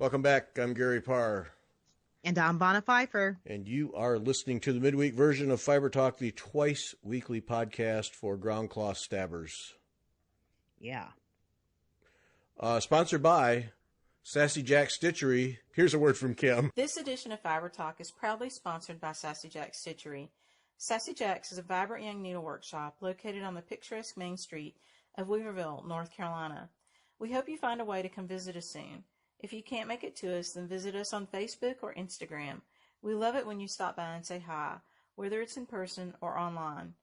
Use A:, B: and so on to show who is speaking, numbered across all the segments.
A: Welcome back. I'm Gary Parr.
B: And I'm Vanna Pfeiffer.
A: And you are listening to the midweek version of Fiber Talk, the twice-weekly podcast for ground cloth stabbers.
B: Yeah.
A: Sponsored by Sassy Jack Stitchery. Here's a word from Kim.
C: This edition of Fiber Talk is proudly sponsored by Sassy Jack Stitchery. Sassy Jack's is a vibrant young needle workshop located on the picturesque Main Street of Weaverville, North Carolina. We hope you find a way to come visit us soon. If you can't make it to us, then visit us on Facebook or Instagram. We love it when you stop by and say hi, whether it's in person or online.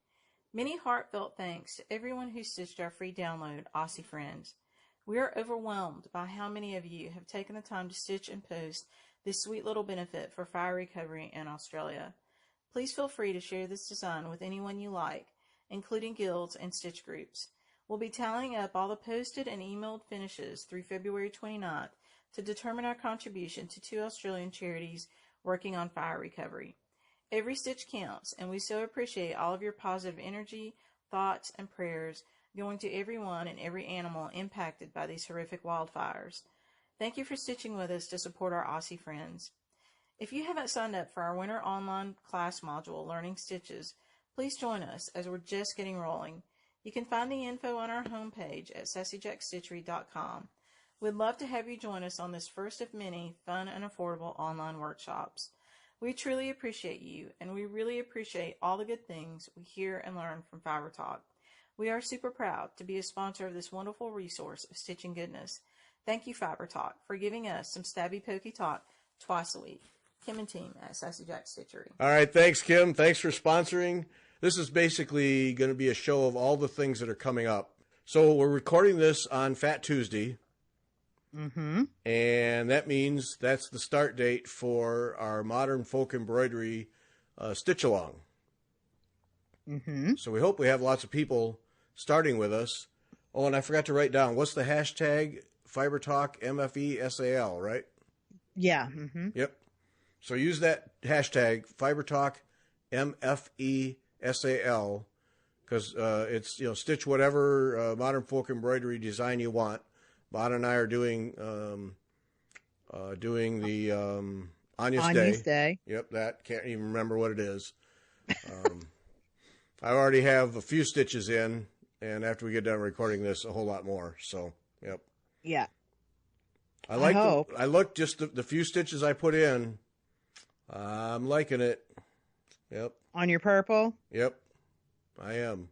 C: Many heartfelt thanks to everyone who stitched our free download, Aussie Friends. We are overwhelmed by how many of you have taken the time to stitch and post this sweet little benefit for fire recovery in Australia. Please feel free to share this design with anyone you like, including guilds and stitch groups. We'll be tallying up all the posted and emailed finishes through February 29th to determine our contribution to 2 Australian charities working on fire recovery. Every stitch counts, and we so appreciate all of your positive energy, thoughts, and prayers going to everyone and every animal impacted by these horrific wildfires. Thank you for stitching with us to support our Aussie friends. If you haven't signed up for our winter online class module, Learning Stitches, please join us as we're just getting rolling. You can find the info on our homepage at sassyjackstitchery.com. We'd love to have you join us on this first of many fun and affordable online workshops. We truly appreciate you, and we really appreciate all the good things we hear and learn from Fiber Talk. We are super proud to be a sponsor of this wonderful resource of stitching goodness. Thank you, Fiber Talk, for giving us some stabby pokey talk twice a week. Kim and team at Sassy Jack Stitchery.
A: All right, thanks, Kim. Thanks for sponsoring. This is basically going to be a show of all the things that are coming up. So we're recording this on Fat Tuesday.
B: Mm-hmm.
A: And that means that's the start date for our Modern Folk Embroidery stitch-along.
B: Mm-hmm.
A: So we hope we have lots of people starting with us. Oh, and I forgot to write down, what's the hashtag? Fiber Talk MFESAL, right?
B: Yeah. Mm-hmm.
A: Yep. So use that hashtag Fiber Talk MFESAL because it's, stitch whatever Modern Folk Embroidery design you want. Bon and I are doing the Anya's Day. Yep, that. Can't even remember what it is. I already have a few stitches in, and after we get done recording this, a whole lot more. So, yep.
B: Yeah.
A: I looked just the few stitches I put in. I'm liking it. Yep.
B: On your purple?
A: Yep. I am.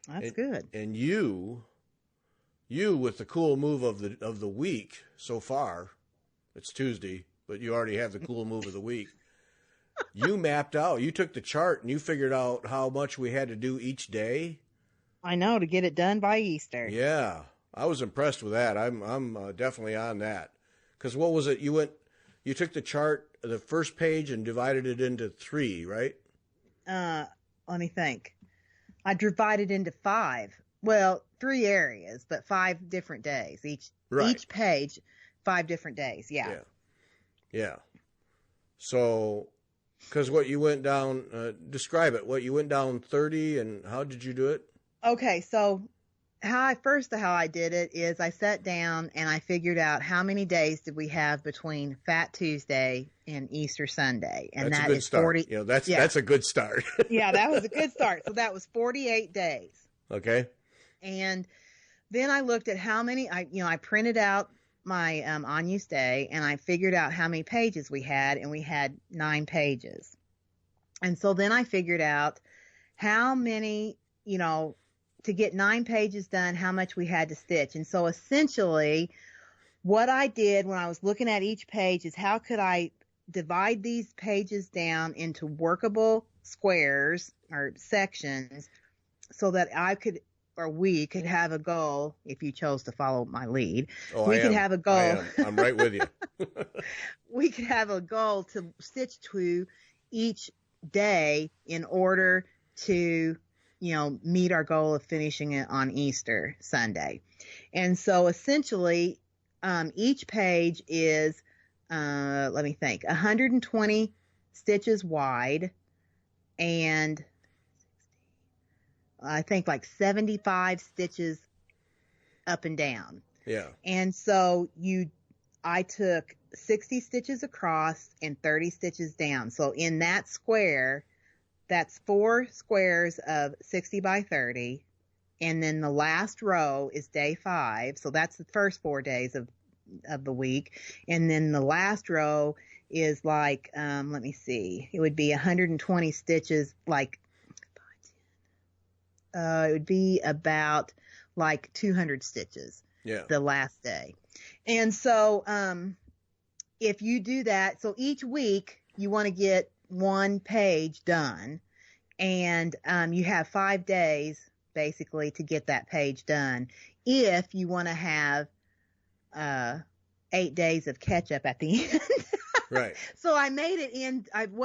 B: That's good.
A: And you with the cool move of the week so far, it's Tuesday, but you already have the cool move of the week. You mapped out, you took the chart and you figured out how much we had to do each day.
B: I know, to get it done by Easter.
A: Yeah, I was impressed with that. I'm definitely on that. Because what was it? You took the chart, the first page, and divided it into 3, right?
B: Let me think. I divided into 5. Well, 3 areas, but 5 different days. Each page, 5 different days. Yeah.
A: Yeah. So, because what you went down, describe it. What you went down 30, and how did you do it?
B: Okay, so how I did it is I sat down and I figured out how many days did we have between Fat Tuesday and Easter Sunday, and
A: that's a good start. 40. That's a good start.
B: Yeah, that was a good start. So that was 48 days.
A: Okay.
B: And then I looked at how many, I printed out my Anya's Day, and I figured out how many pages we had, and we had 9 pages. And so then I figured out how many, to get 9 pages done, how much we had to stitch. And so essentially what I did when I was looking at each page is how could I divide these pages down into workable squares or sections so that we could have a goal if you chose to follow my lead.
A: Oh,
B: we could have a goal.
A: I am. I'm right with you.
B: We could have a goal to stitch to each day in order to, meet our goal of finishing it on Easter Sunday. And so essentially, each page is, 120 stitches wide, and I think like 75 stitches up and down.
A: Yeah.
B: And so I took 60 stitches across and 30 stitches down. So in that square, that's 4 squares of 60 by 30. And then the last row is day 5. So that's the first 4 days of the week. And then the last row is like, let me see, it would be 120 stitches, like, it would be about like 200 stitches the last day. And so, if you do that, so each week you want to get 1 page done, and, you have 5 days basically to get that page done. If you want to have, 8 days of catch up at the end.
A: Right.
B: So I made it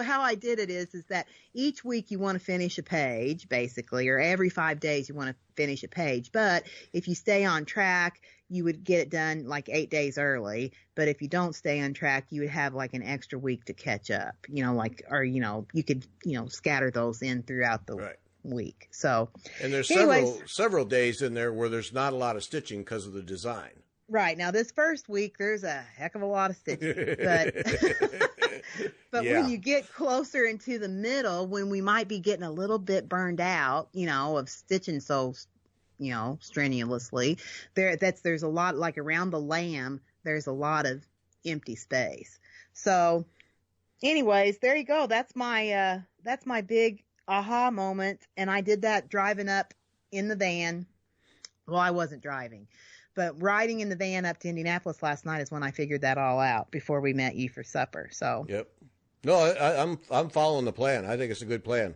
B: how I did it is that each week you want to finish a page, basically, or every 5 days you want to finish a page. But if you stay on track, you would get it done like 8 days early. But if you don't stay on track, you would have like an extra week to catch up, or, you could, scatter those in throughout the week. So,
A: and there's several days in there where there's not a lot of stitching because of the design.
B: Right. Now, this first week, there's a heck of a lot of stitching. But when you get closer into the middle, when we might be getting a little bit burned out, of stitching so, strenuously, there's a lot, like around the lamb, there's a lot of empty space. So anyways, there you go. That's my big aha moment. And I did that driving up in the van. Well, I wasn't driving. But riding in the van up to Indianapolis last night is when I figured that all out before we met you for supper. So. Yep.
A: No, I'm following the plan. I think it's a good plan.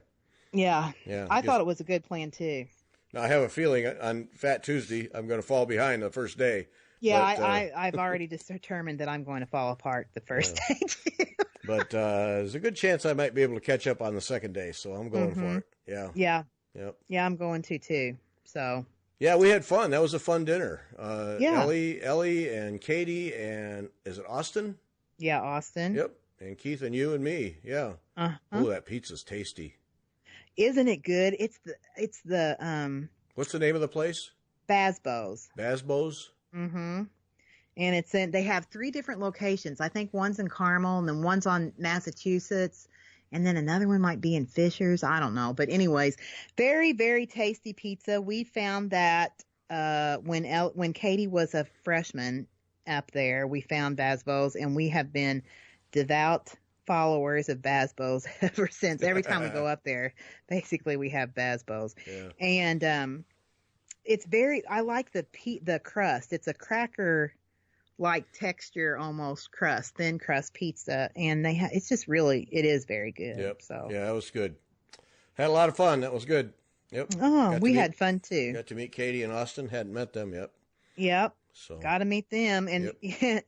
B: Yeah. Yeah. I thought it was a good plan too.
A: Now I have a feeling on Fat Tuesday I'm going to fall behind the first day.
B: Yeah, I've already determined that I'm going to fall apart the first day too.
A: But there's a good chance I might be able to catch up on the second day, so I'm going for it. Yeah.
B: Yeah. Yep. Yeah, I'm going to too. So.
A: Yeah, we had fun. That was a fun dinner. Ellie and Katie and is it Austin?
B: Yeah, Austin.
A: Yep. And Keith and you and me. Yeah. Oh, that pizza's tasty.
B: Isn't it good? It's the
A: What's the name of the place?
B: Basbo's.
A: Basbo's?
B: Mm-hmm. And they have 3 different locations. I think one's in Carmel and then one's on Massachusetts. And then another one might be in Fishers. I don't know. But anyways, very, very tasty pizza. We found that when Katie was a freshman up there, we found Basbo's, and we have been devout followers of Basbo's ever since. Every time we go up there, basically we have Basbo's. Yeah. And I like the crust. It's a cracker like texture, almost crust, thin crust pizza, and it's just really, it is very good.
A: Yep.
B: So
A: yeah, that was good. Had a lot of fun. That was good. Yep.
B: Oh, we had fun too.
A: Got to meet Katie and Austin. Hadn't met them yet.
B: Yep. So got to meet them, and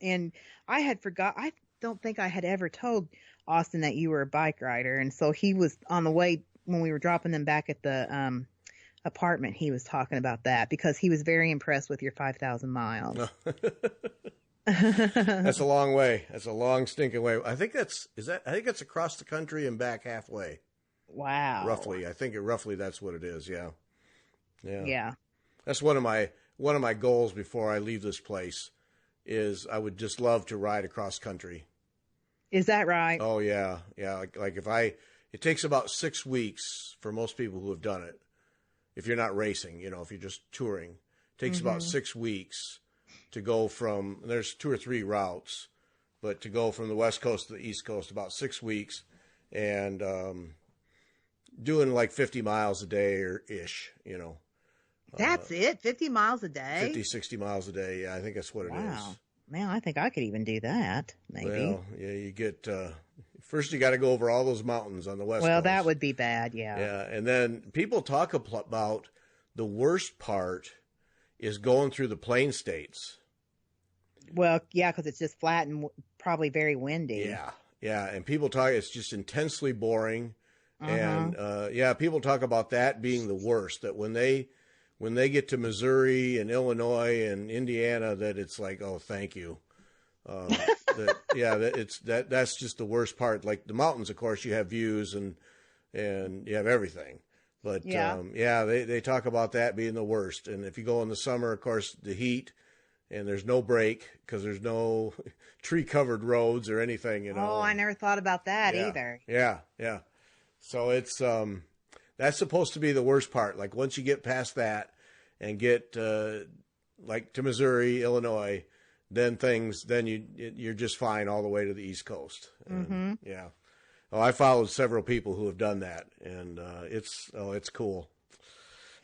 B: and I had forgot. I don't think I had ever told Austin that you were a bike rider, and so he was on the way when we were dropping them back at the apartment. He was talking about that because he was very impressed with your 5,000 miles.
A: That's a long way. That's a long stinking way. I think that's across the country and back halfway.
B: Wow.
A: Roughly. I think roughly that's what it is. Yeah. Yeah.
B: Yeah.
A: That's one of my goals before I leave this place is I would just love to ride across country.
B: Is that right?
A: Oh yeah. Yeah. Like it takes about 6 weeks for most people who have done it. If you're not racing, if you're just touring, it takes about 6 weeks to go from, there's 2 or 3 routes, but to go from the West Coast to the East Coast, about 6 weeks, and doing like 50 miles a day or ish,
B: That's it? 50 miles a day?
A: 50, 60 miles a day. Yeah, I think that's what it is.
B: Wow. Man, I think I could even do that, maybe.
A: Well, yeah, you get, first you got to go over all those mountains on the West Coast.
B: Well, that would be bad, yeah.
A: Yeah, and then people talk about the worst part is going through the plain states.
B: Well, yeah, because it's just flat and probably very windy.
A: Yeah, yeah, and people talk, it's just intensely boring. And, people talk about that being the worst, that when they get to Missouri and Illinois and Indiana, that it's like, oh, thank you. That's just the worst part. Like the mountains, of course, you have views and you have everything. But they talk about that being the worst. And if you go in the summer, of course, the heat and there's no break because there's no tree-covered roads or anything, you know.
B: Oh, I never thought about that either.
A: Yeah, yeah. So it's that's supposed to be the worst part. Like once you get past that and get like to Missouri, Illinois, then you're just fine all the way to the East Coast. And, yeah. Oh, I followed several people who have done that, and it's cool.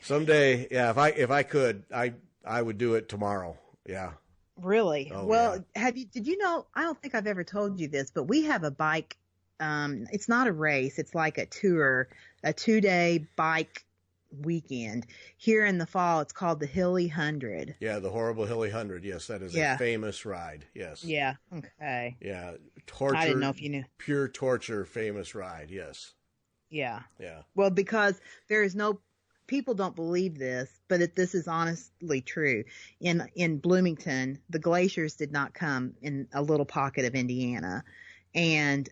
A: Someday, yeah, if I could, I would do it tomorrow. Yeah.
B: Really?
A: Oh,
B: well, did you know, I don't think I've ever told you this, but we have a bike. It's not a race. It's like a tour, a 2-day bike weekend here in the fall. It's called the Hilly 100.
A: Yeah. The horrible Hilly 100. Yes. That is a famous ride. Yes.
B: Yeah. Okay.
A: Yeah. Torture.
B: I didn't know if you knew.
A: Pure torture. Famous ride. Yes.
B: Yeah.
A: Yeah.
B: Well, because there is no, people don't believe this, but this is honestly true. In Bloomington, the glaciers did not come in a little pocket of Indiana, and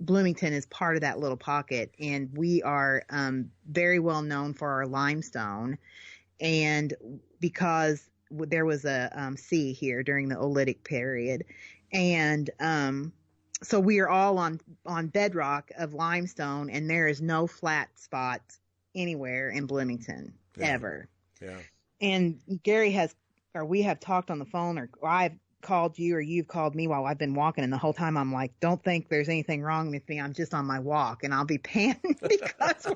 B: Bloomington is part of that little pocket, and we are very well known for our limestone, and because there was a sea here during the Oolitic period, and so we are all on bedrock of limestone, and there is no flat spots anywhere in Bloomington ever.
A: Yeah.
B: And we have talked on the phone, or I've called you or you've called me while I've been walking, and the whole time I'm like, don't think there's anything wrong with me. I'm just on my walk, and I'll be panting because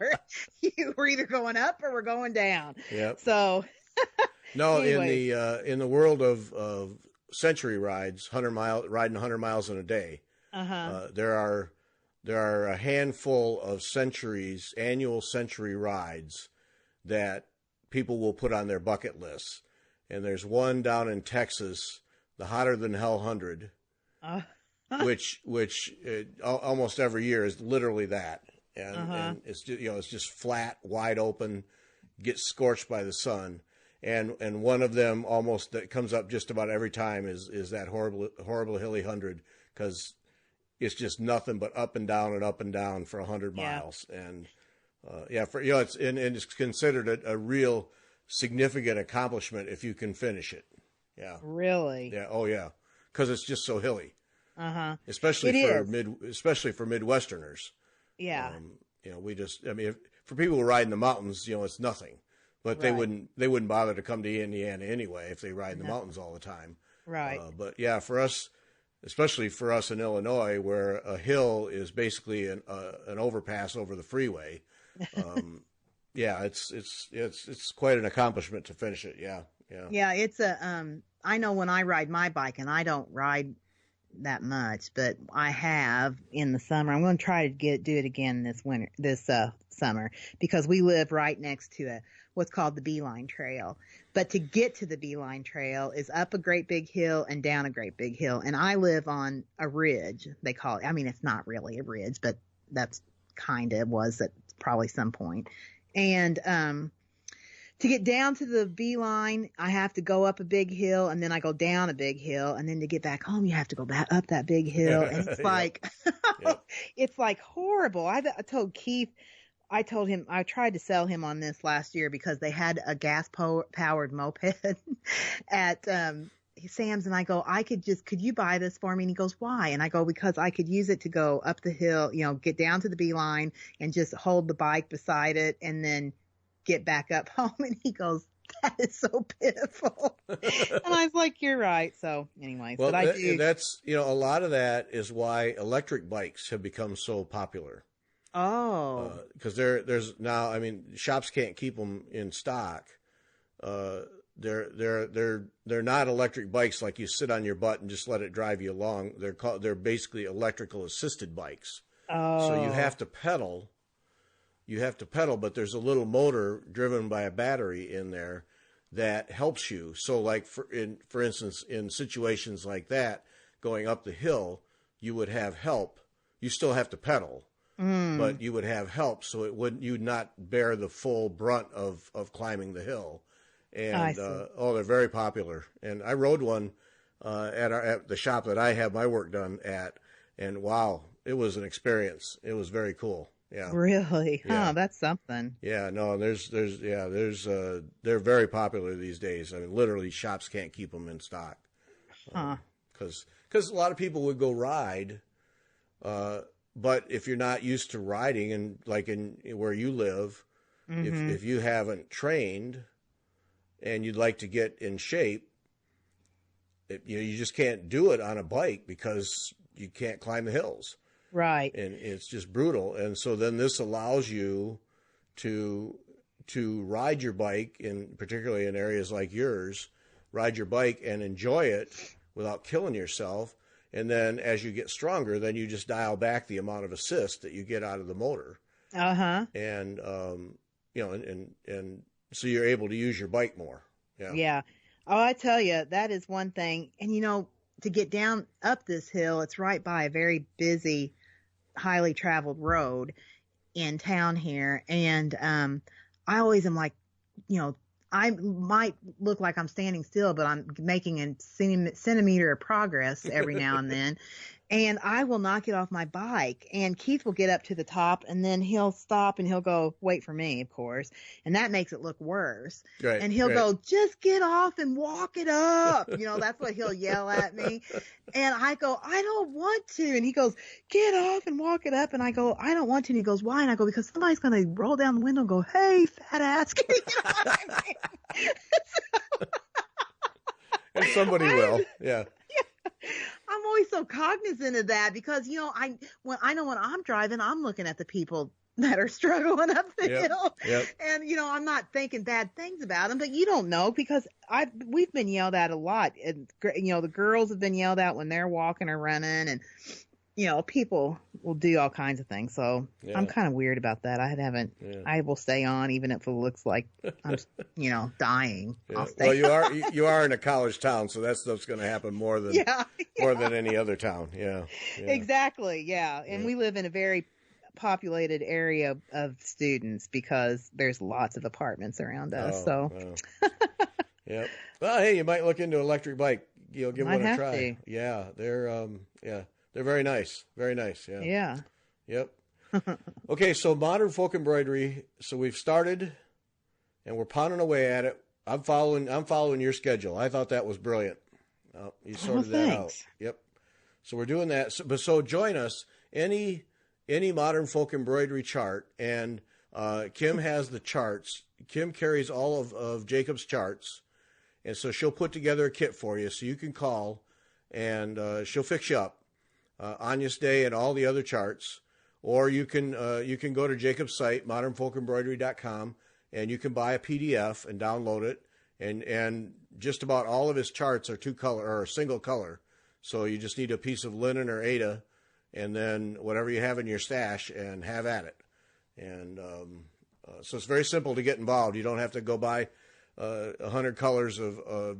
B: we're either going up or we're going down.
A: Yeah.
B: So
A: no,
B: anyways.
A: in the world of century rides, riding 100 miles in a day, there are a handful of annual century rides that people will put on their bucket lists. And there's one down in Texas, the Hotter Than Hell 100, which almost every year is literally that. And it's just, it's just flat, wide open, gets scorched by the sun. And one of them almost that comes up just about every time is that horrible Hilly 100, because it's just nothing but up and down for 100 miles. And it's considered a real significant accomplishment if you can finish it. Yeah.
B: Really?
A: Yeah. Oh yeah. Because it's just so hilly.
B: Especially
A: for Midwesterners.
B: Yeah.
A: For people who ride in the mountains, it's nothing. But they wouldn't bother to come to Indiana anyway if they ride in the mountains all the time.
B: Right.
A: But yeah, for us, especially for us in Illinois, where a hill is basically an overpass over the freeway. It's quite an accomplishment to finish it. Yeah. Yeah.
B: Yeah. It's I know when I ride my bike, and I don't ride that much, but I have in the summer. I'm going to try to do it again this summer, because we live right next to what's called the Beeline Trail. But to get to the Beeline Trail is up a great big hill and down a great big hill. And I live on a ridge, they call it. I mean, it's not really a ridge, but that's was at probably some point. And to get down to the Beeline, I have to go up a big hill, and then I go down a big hill, and then to get back home, you have to go back up that big hill. And it's like, it's like horrible. I told Keith, I tried to sell him on this last year because they had a gas powered moped at Sam's, and I go, could you buy this for me? And he goes, why? And I go, because I could use it to go up the hill, get down to the Beeline and just hold the bike beside it and then get back up home. And he goes, that is so pitiful. And I was like, you're right. So anyways,
A: well,
B: but I do.
A: That's, a lot of that is why electric bikes have become so popular.
B: Oh,
A: because there's now, shops can't keep them in stock. They're not electric bikes like you sit on your butt and just let it drive you along. They're basically electrical assisted bikes.
B: Oh,
A: so you have to pedal, but there's a little motor driven by a battery in there that helps you. So like for instance, in situations like that, going up the hill, you would have help. You still have to pedal. But you would have help, so you'd not bear the full brunt of climbing the hill. And they're very popular. And I rode one at the shop that I have my work done at, and wow, it was an experience. It was very cool. Yeah.
B: Really?
A: Yeah.
B: Huh, that's something.
A: Yeah, no, they're very popular these days. I mean, literally shops can't keep them in stock.
B: Huh.
A: Because a lot of people would go ride, but if you're not used to riding, and like in where you live, if you haven't trained and you'd like to get in shape, you just can't do it on a bike because you can't climb the hills.
B: Right.
A: And it's just brutal. And so then this allows you to ride your bike, particularly in areas like yours, ride your bike and enjoy it without killing yourself. And then as you get stronger, then you just dial back the amount of assist that you get out of the motor.
B: Uh-huh.
A: And, and so you're able to use your bike more. Yeah.
B: Yeah. Oh, I tell you, that is one thing. And, to get down up this hill, it's right by a very busy, highly traveled road in town here. And I always am like, I might look like I'm standing still, but I'm making a centimeter of progress every now and then. And I will not get off my bike. And Keith will get up to the top, and then he'll stop and he'll go, wait for me, of course. And that makes it look worse.
A: Right,
B: and he'll go, just get off and walk it up. That's what he'll yell at me. And I go, I don't want to. And he goes, get off and walk it up. And I go, I don't want to. And he goes, why? And I go, because somebody's going to roll down the window and go, hey, fat ass. You know what I mean?
A: And somebody will. Yeah.
B: I'm always so cognizant of that because, when I'm driving, I'm looking at the people that are struggling up the hill.
A: Yep.
B: And, I'm not thinking bad things about them, but you don't know because we've been yelled at a lot. And, the girls have been yelled at when they're walking or running, and, people will do all kinds of things. So I'm kind of weird about that. I will stay on even if it looks like I'm, dying.
A: Yeah.
B: I'll stay
A: you are in a college town, so that stuff's going to happen more than more than any other town. Yeah.
B: Exactly. Yeah. And we live in a very populated area of students because there's lots of apartments around us.
A: Yeah. Well, hey, you might look into electric bike. Give one a try.
B: To.
A: Yeah. They're very nice. Very nice. Yeah.
B: Yeah.
A: Yep. Okay, so modern folk embroidery. So we've started, and we're pounding away at it. I'm following your schedule. I thought that was brilliant. You sorted that out. Yep. So we're doing that. So join us. Any modern folk embroidery chart, and Kim has the charts. Kim carries all of Jacob's charts, and so she'll put together a kit for you. So you can call, and she'll fix you up. Anya's Day and all the other charts, or you can go to Jacob's site, modernfolkembroidery.com, and you can buy a PDF and download it, and just about all of his charts are single color, so you just need a piece of linen or Aida, and then whatever you have in your stash, and have at it. And so it's very simple to get involved. You don't have to go buy 100 colors of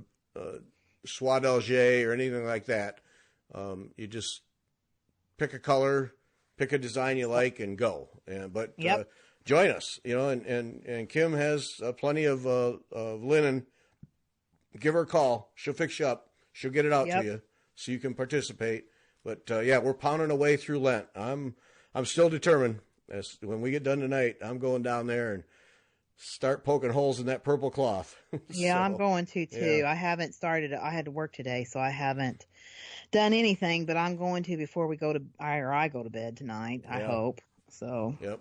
A: soie d'Alger or anything like that. You just pick a color, pick a design you like, and go. But join us, and Kim has plenty of linen. Give her a call. She'll fix you up. She'll get it out to you so you can participate. But we're pounding away through Lent. I'm still determined. When we get done tonight, I'm going down there and start poking holes in that purple cloth.
B: Yeah, I'm going to too.
A: Yeah.
B: I haven't started. I had to work today, so I haven't done anything, but I'm going to before I go to bed tonight. I hope so.
A: Yep.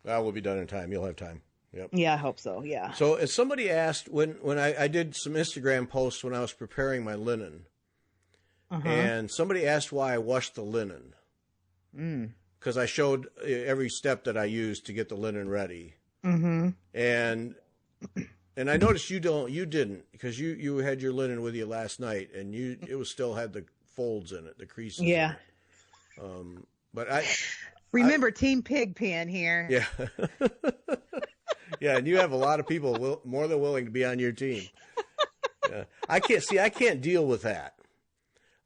A: Well, we'll be done in time. You'll have time. Yep.
B: Yeah, I hope so. Yeah.
A: So as somebody asked when I did some Instagram posts when I was preparing my linen, and somebody asked why I washed the linen. Because I showed every step that I used to get the linen ready. And I noticed you didn't, because you had your linen with you last night, and it was still had the folds in it, the creases.
B: Yeah.
A: In it. But
B: remember Team Pigpen here.
A: Yeah. Yeah, and you have a lot of people more than willing to be on your team. I can't deal with that.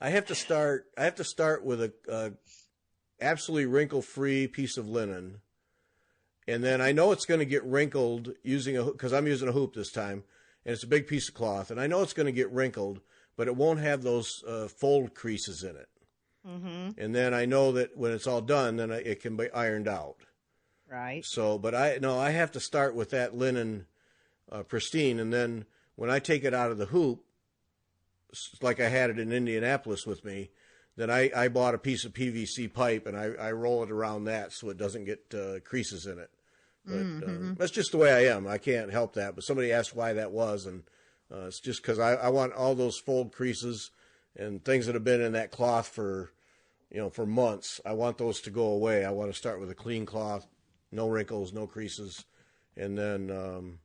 A: I have to start with a absolutely wrinkle-free piece of linen. And then I know it's going to get wrinkled because I'm using a hoop this time, and it's a big piece of cloth. And I know it's going to get wrinkled, but it won't have those fold creases in it. And then I know that when it's all done, then it can be ironed out.
B: Right.
A: So, but I have to start with that linen pristine, and then when I take it out of the hoop, like I had it in Indianapolis with me, then I bought a piece of PVC pipe and I roll it around that so it doesn't get creases in it. But that's just the way I am. I can't help that. But somebody asked why that was, and it's just because I want all those fold creases and things that have been in that cloth for months. I want those to go away. I want to start with a clean cloth, no wrinkles, no creases, and then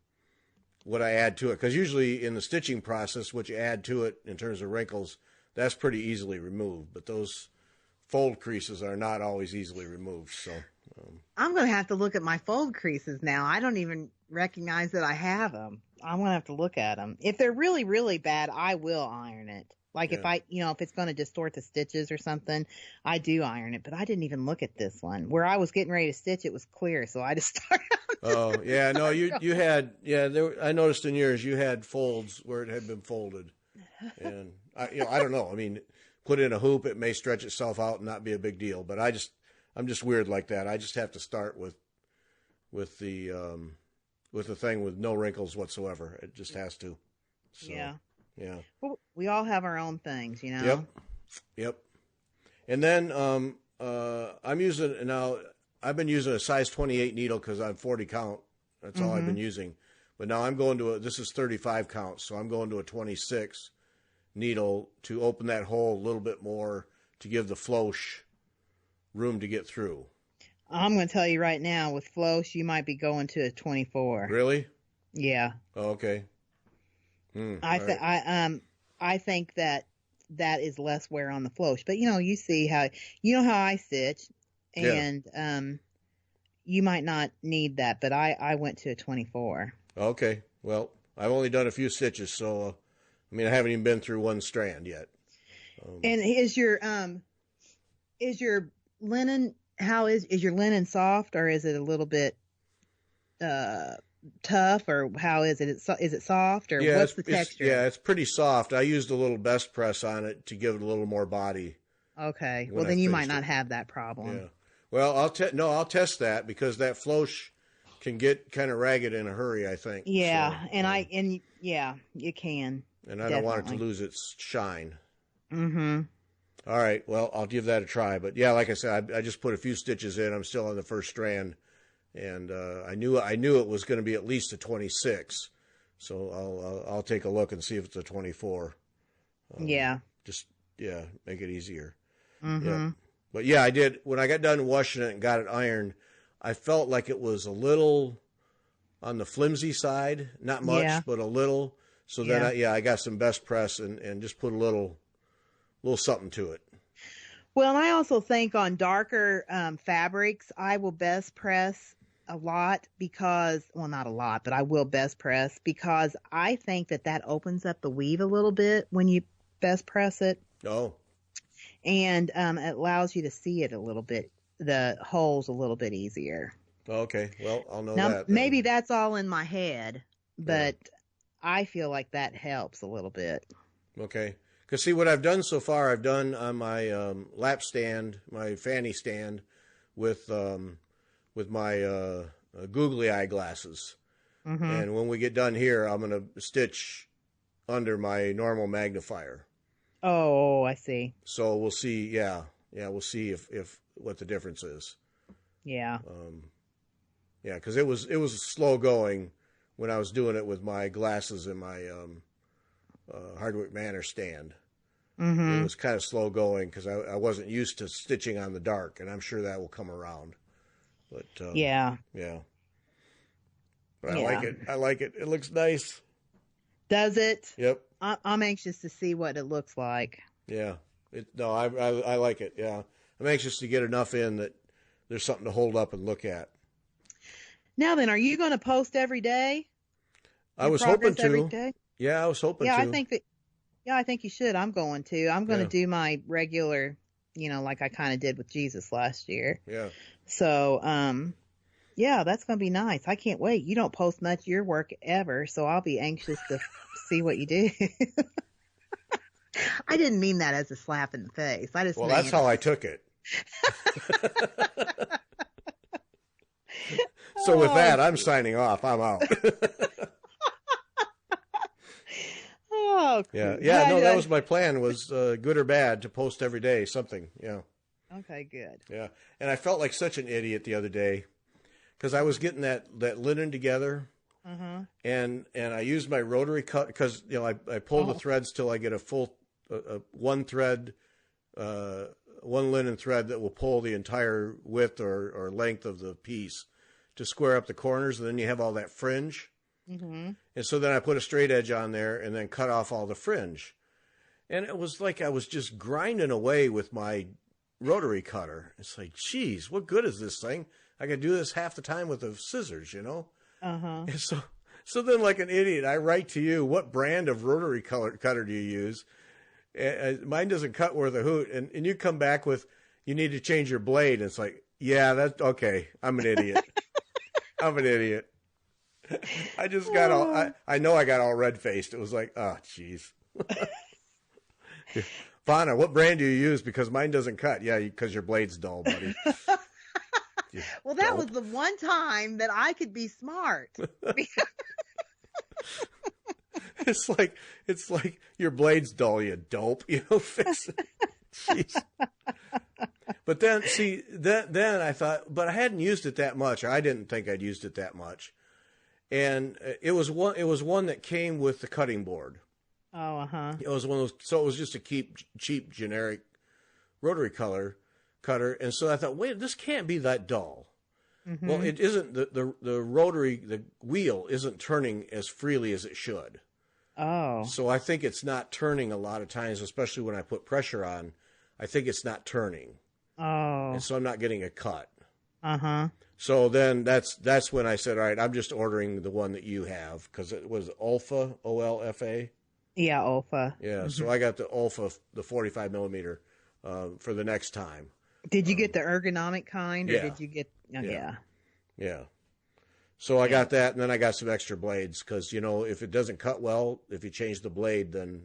A: what I add to it. Because usually in the stitching process, what you add to it in terms of wrinkles, that's pretty easily removed. But those fold creases are not always easily removed. So
B: I'm going to have to look at my fold creases now. I don't even recognize that I have them. I'm going to have to look at them. If they're really, really bad, I will iron it. Like if if it's going to distort the stitches or something, I do iron it. But I didn't even look at this one. Where I was getting ready to stitch, it was clear, so I just started.
A: Oh yeah, no, you had I noticed in yours you had folds where it had been folded, and I don't know. I mean, put in a hoop, it may stretch itself out and not be a big deal. But I'm just weird like that. I just have to start with the thing with no wrinkles whatsoever. It just has to. So, yeah.
B: Well, we all have our own things,
A: Yep. And then I'm using now. I've been using a size 28 needle because I'm 40 count. That's all I've been using. But now I'm going to this is 35 count, so I'm going to a 26 needle to open that hole a little bit more to give the flourish room to get through.
B: I'm going to tell you right now, with flourish, you might be going to a 24.
A: Really?
B: Yeah.
A: Oh, okay.
B: I think that is less wear on the flourish. But you see how I stitch, and you might not need that. But I went to a 24.
A: Okay. Well, I've only done a few stitches, so I haven't even been through one strand yet.
B: And is your linen, is your linen soft, or is it a little bit tough, or how is it? Is it soft, or what's the texture?
A: It's pretty soft. I used a little best press on it to give it a little more body.
B: Okay. Well, then you might not have that problem.
A: Yeah. Well, I'll test that because that flourish can get kind of ragged in a hurry, I think.
B: Yeah,
A: so,
B: and you can.
A: And I don't want it to lose its shine.
B: Mm-hmm.
A: All right. Well, I'll give that a try. But yeah, like I said, I just put a few stitches in. I'm still on the first strand. And I knew it was going to be at least a 26, so I'll take a look and see if it's a 24. Just make it easier.
B: Mm-hmm.
A: Yeah. But yeah, I did when I got done washing it and got it ironed. I felt like it was a little on the flimsy side, not much, but a little. So then I got some best press and just put a little something to it.
B: Well, and I also think on darker fabrics, I will best press a lot because, well, not a lot, but I will best press because I think that opens up the weave a little bit when you best press it.
A: Oh.
B: And it allows you to see it a little bit, the holes a little bit easier.
A: Okay. Well, I'll know
B: now,
A: that.
B: Maybe that's all in my head, but I feel like that helps a little bit.
A: Okay. Because see, what I've done so far, I've done on my lap stand, my fanny stand, with my googly eye glasses. Mm-hmm. And when we get done here, I'm going to stitch under my normal magnifier.
B: Oh, I see.
A: So we'll see. Yeah, we'll see if what the difference is.
B: Yeah.
A: Because it was slow going when I was doing it with my glasses and my Hardwick Manor stand.
B: Mm-hmm.
A: It was kind of slow going because I wasn't used to stitching on the dark, and I'm sure that will come around. But yeah. But I like it. I like it. It looks nice.
B: Does it?
A: Yep.
B: I'm anxious to see what it looks like.
A: Yeah. I like it. Yeah. I'm anxious to get enough in that there's something to hold up and look at.
B: Now then, are you going to post every day?
A: I was hoping to.
B: Every day?
A: Yeah, I was hoping to.
B: I think you should. I'm going to. I'm going to do my regular, like I kind of did with Jesus last year.
A: Yeah.
B: So, that's going to be nice. I can't wait. You don't post much of your work ever, so I'll be anxious to see what you do. I didn't mean that as a slap in the face.
A: Well, that's how I took it. So with that, I'm signing off. I'm out.
B: Oh, cool.
A: Yeah. No, that was my plan. Was good or bad to post every day something. Yeah.
B: Okay, good.
A: Yeah, and I felt like such an idiot the other day because I was getting that linen together, and I used my rotary cut because I pull the threads till I get a full one thread, one linen thread that will pull the entire width or length of the piece to square up the corners, and then you have all that fringe. And so then I put a straight edge on there and then cut off all the fringe, and it was like I was just grinding away with my rotary cutter. It's like, geez, what good is this thing? I could do this half the time with the scissors, And so then, like an idiot, I write to you, what brand of rotary cutter do you use? Mine doesn't cut worth a hoot. And you come back with, you need to change your blade. And it's like, yeah, that's okay. I'm an idiot. I'm an idiot. I just got I know I got all red faced. It was like, oh, geez. Fauna, what brand do you use? Because mine doesn't cut. Yeah, because your blade's dull, buddy.
B: Well, that was the one time that I could be smart.
A: It's like your blade's dull, you dope. Fix it. Jeez. But then, see, then I thought, but I hadn't used it that much. Or I didn't think I'd used it that much, and it was one that came with the cutting board.
B: Oh,
A: It was one of those, so it was just a cheap generic rotary cutter, and so I thought, wait, this can't be that dull. Well, it isn't. The rotary, the wheel isn't turning as freely as it should.
B: Oh.
A: So I think it's not turning a lot of times, especially when I put pressure on. I think it's not turning.
B: Oh.
A: And so I'm not getting a cut.
B: So
A: then that's when I said, all right, I'm just ordering the one that you have because it was Olfa, OLFA.
B: Yeah, Olfa.
A: Yeah, so I got the Olfa, the 45 millimeter, for the next time.
B: Did you get the ergonomic kind, or
A: yeah.
B: did you get? Oh, yeah.
A: Yeah. So I got that, and then I got some extra blades because if it doesn't cut well, if you change the blade, then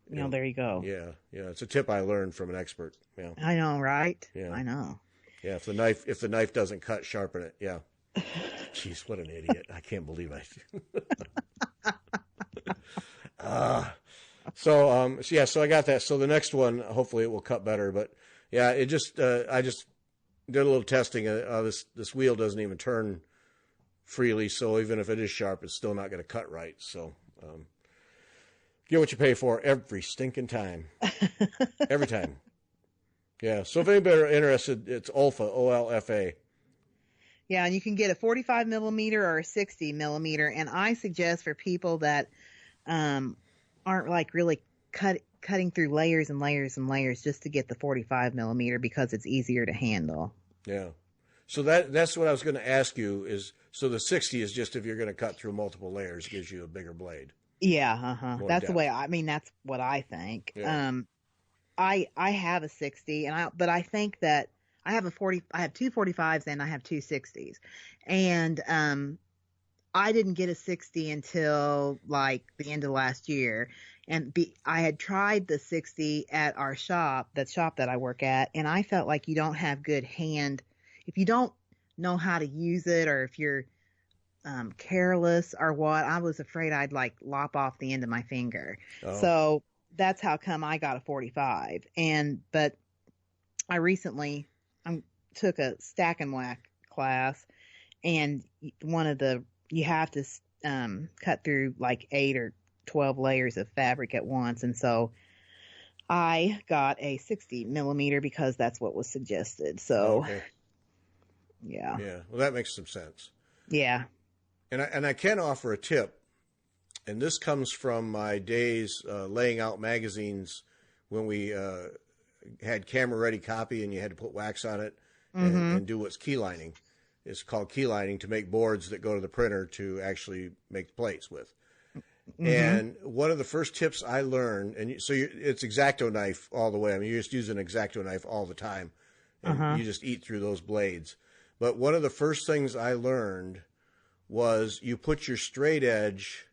B: there you go.
A: Yeah, it's a tip I learned from an expert. Yeah,
B: I know, right?
A: Yeah,
B: I know.
A: Yeah, if the knife doesn't cut, sharpen it. Yeah. Jeez, what an idiot! I can't believe I. So I got that. So the next one, hopefully it will cut better. But yeah, it just I just did a little testing. This wheel doesn't even turn freely, so even if it is sharp, it's still not going to cut right. So get what you pay for every stinking time, every time. Yeah. So if anybody are interested, it's Olfa, OLFA.
B: Yeah, and you can get a 45 millimeter or a 60 millimeter, and I suggest for people that aren't like really cutting through layers and layers and layers, just to get the 45 millimeter because it's easier to handle.
A: Yeah. So that's what I was going to ask you is, so the 60 is just if you're going to cut through multiple layers, gives you a bigger blade.
B: Yeah. That's
A: depth.
B: the way, that's what I think.
A: Yeah.
B: I have a 60 but I think that I have two 45s and I have two 60s. And, I didn't get a 60 until like the end of last year. And I had tried the 60 at our shop, the shop that I work at. And I felt like you don't have good hand. If you don't know how to use it, or if you're careless or what, I was afraid I'd like lop off the end of my finger. Oh. So that's how come I got a 45. But I recently took a stack and whack class, and you have to cut through like 8 or 12 layers of fabric at once. And so I got a 60 millimeter because that's what was suggested. So,
A: okay.
B: Yeah.
A: Yeah. Well, that makes some sense.
B: Yeah.
A: And I can offer a tip, and this comes from my days laying out magazines when we had camera-ready copy and you had to put wax on it and do what's key lining. It's called key lining to make boards that go to the printer to actually make plates with. And one of the first tips I learned, it's X-Acto knife all the way. I mean, you just use an X-Acto knife all the time, and you just eat through those blades. But one of the first things I learned was you put your straight edge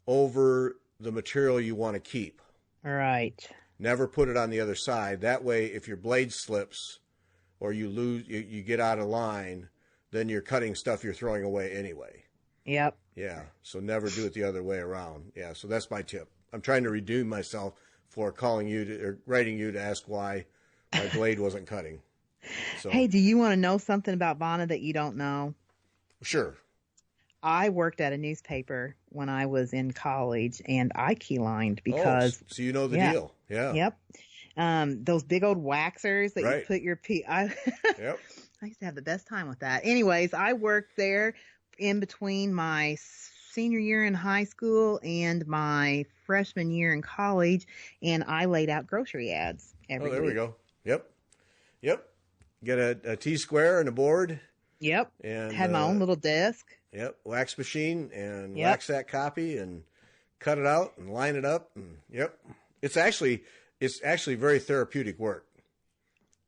A: over the material you want to keep.
B: Right.
A: Never put it on the other side. That way, if your blade slips or you get out of line, then you're cutting stuff you're throwing away anyway.
B: Yep.
A: Yeah. So never do it the other way around. Yeah. So that's my tip. I'm trying to redeem myself for calling you or writing you to ask why my blade wasn't cutting. So,
B: Hey, do you want to know something about Vonna that you don't know?
A: sure.
B: I worked at a newspaper when I was in college, and I key-lined because
A: so you know the
B: yeah.
A: deal. Yeah.
B: Yep. Those big old waxers that
A: Right.
B: you put your
A: Yep.
B: I used to have the best time with that. Anyways, I worked there in between my senior year in high school and my freshman year in college, and I laid out grocery ads every
A: there
B: week.
A: we go. Yep. Get a T-square and a board.
B: Yep.
A: And
B: Had my own little desk.
A: Yep. Wax machine and
B: Yep.
A: wax that copy and cut it out and line it up. And yep. It's actually very therapeutic work.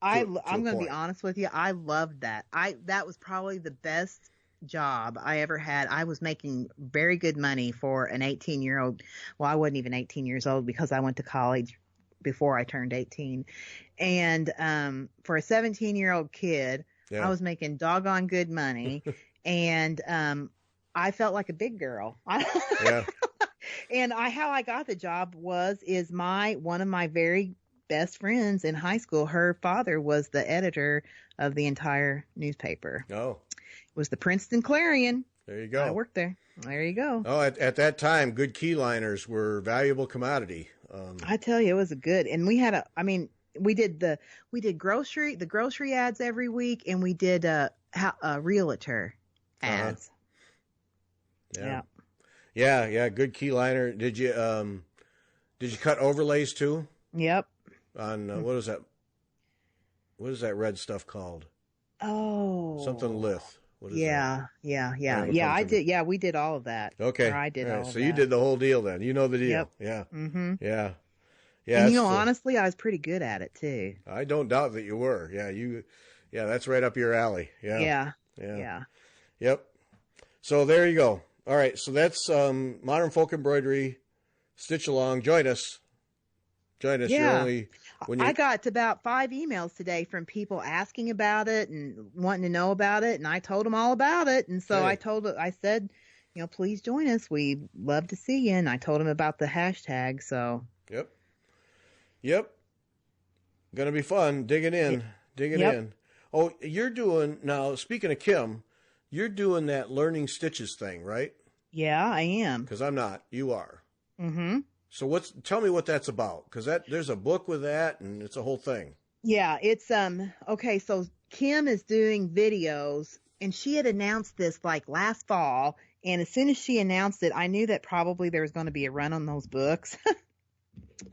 B: I'm going to be honest with you. I loved that. That was probably the best job I ever had. I was making very good money for an 18-year-old. Well, I wasn't even 18 years old because I went to college before I turned 18. And for a 17-year-old kid,
A: Yeah.
B: I was making doggone good money. And I felt like a big girl.
A: Yeah.
B: And how I got the job is one of my very best friends in high school. Her father was the editor of the entire newspaper.
A: Oh.
B: It was the Princeton Clarion.
A: There you go.
B: I worked there. There you go.
A: Oh, at that time, good key liners were valuable commodity.
B: I tell you, it was and we had we did grocery ads every week, and we did realtor ads.
A: Yeah. Yeah. Good key liner. Did you cut overlays too?
B: Yep.
A: On what is that? What is that red stuff called?
B: Oh.
A: Something lithe. What is
B: Yeah. I did. Yeah, we did all of that.
A: Okay.
B: Or I did all of
A: so
B: that.
A: you did the whole deal then. You know the deal.
B: Yep.
A: Yeah.
B: Mm-hmm.
A: Yeah.
B: And honestly, I was pretty good at it too.
A: I don't doubt that you were. Yeah, that's right up your alley. Yeah.
B: Yeah.
A: Yep. So there you go. All right. So that's Modern Folk Embroidery. Stitch along. Join us.
B: Yeah.
A: When
B: I got about 5 emails today from people asking about it and wanting to know about it, and I told them all about it. And so I said, please join us. We'd love to see you. And I told them about the hashtag. So.
A: Yep. Gonna be fun. Digging in. Oh, you're doing now. Speaking of Kim, you're doing that learning stitches thing, right?
B: Yeah, I am.
A: Because I'm not. You are.
B: Mm-hmm.
A: So tell me what that's about, because there's a book with that, and it's a whole thing.
B: Yeah, it's okay. So Kim is doing videos, and she had announced this like last fall, and as soon as she announced it, I knew that probably there was going to be a run on those books.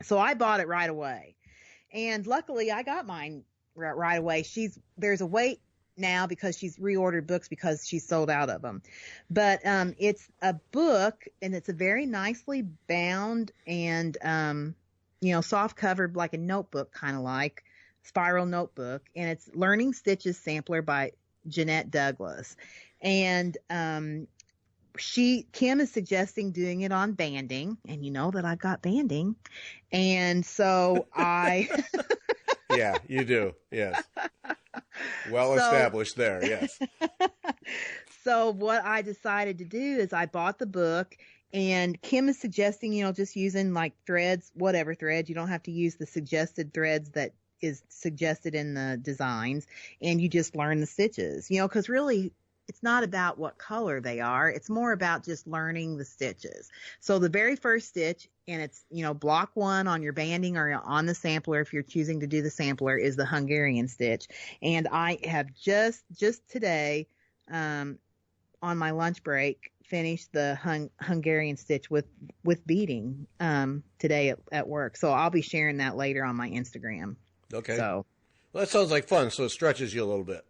B: So I bought it right away, and luckily I got mine right away. There's a wait now because she's reordered books because she's sold out of them. But it's a book, and it's a very nicely bound and soft covered, like a notebook, kind of like spiral notebook, and it's Learning Stitches Sampler by Jeanette Douglas. And Kim is suggesting doing it on banding, and you know that I've got banding, and so
A: Yeah, you do. Yes. Established there. Yes.
B: So what I decided to do is I bought the book, and Kim is suggesting, just using like threads, whatever threads. You don't have to use the suggested threads that is suggested in the designs, and you just learn the stitches, because really it's not about what color they are. It's more about just learning the stitches. So the very first stitch, and it's, block 1 on your banding or on the sampler, if you're choosing to do the sampler, is the Hungarian stitch. And I have just today, on my lunch break, finished the Hungarian stitch with beading, today at work. So I'll be sharing that later on my Instagram.
A: Okay.
B: So.
A: Well, that sounds like fun. So it stretches you a little bit.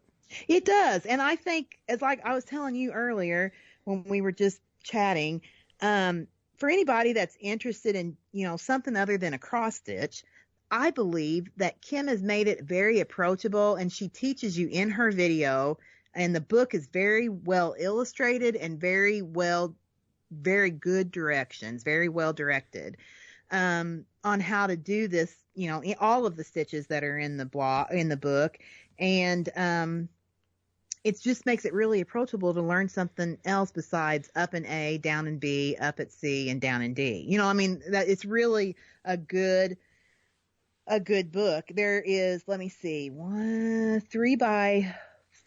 B: It does. And I think, it's like I was telling you earlier when we were just chatting, for anybody that's interested in, something other than a cross stitch, I believe that Kim has made it very approachable, and she teaches you in her video, and the book is very well illustrated and very good directions, very well directed, on how to do this, all of the stitches that are in the book. And it just makes it really approachable to learn something else besides up in A, down in B, up at C, and down in D. You know, I mean, that it's really a good book. There is, let me see, 3 by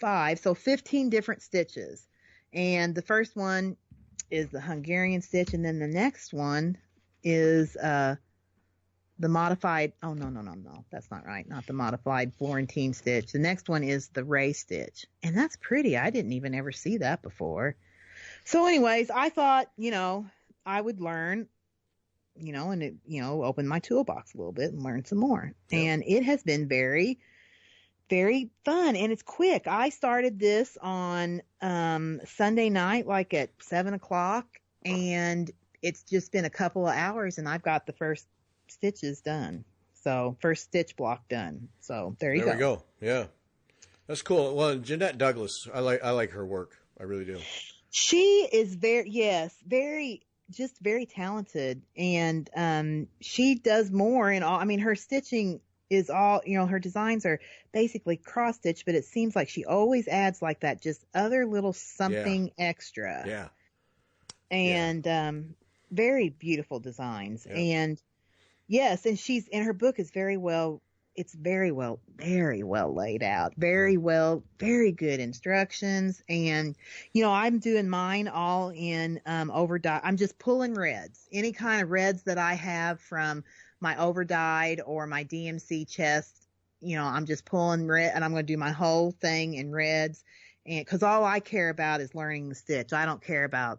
B: 5, so 15 different stitches. And the first one is the Hungarian stitch, and then the next one is the modified, oh, no, that's not right. Not the modified Florentine stitch. The next one is the Ray stitch. And that's pretty. I didn't even ever see that before. So anyways, I thought, you know, I would learn, you know, and it, you know, open my toolbox a little bit and learn some more. Yep. And it has been very, very fun, and it's quick. I started this on Sunday night, like at 7:00, and it's just been a couple of hours, and I've got the first stitches done. So first stitch block done. So there you go.
A: There we go. Yeah, that's cool. Well, Jeanette Douglas, I like her work. I really do.
B: She is very talented, and she does more in all. I mean, her stitching is all, you know, her designs are basically cross stitch, but it seems like she always adds like that just other little something extra.
A: Yeah.
B: And very beautiful designs. Yeah. And yes, and her book is very well laid out. Very good instructions. And, you know, I'm doing mine all in over dye. I'm just pulling reds. Any kind of reds that I have from my over dyed or my DMC chest, you know, I'm just pulling red, and I'm going to do my whole thing in reds. And because all I care about is learning the stitch. I don't care about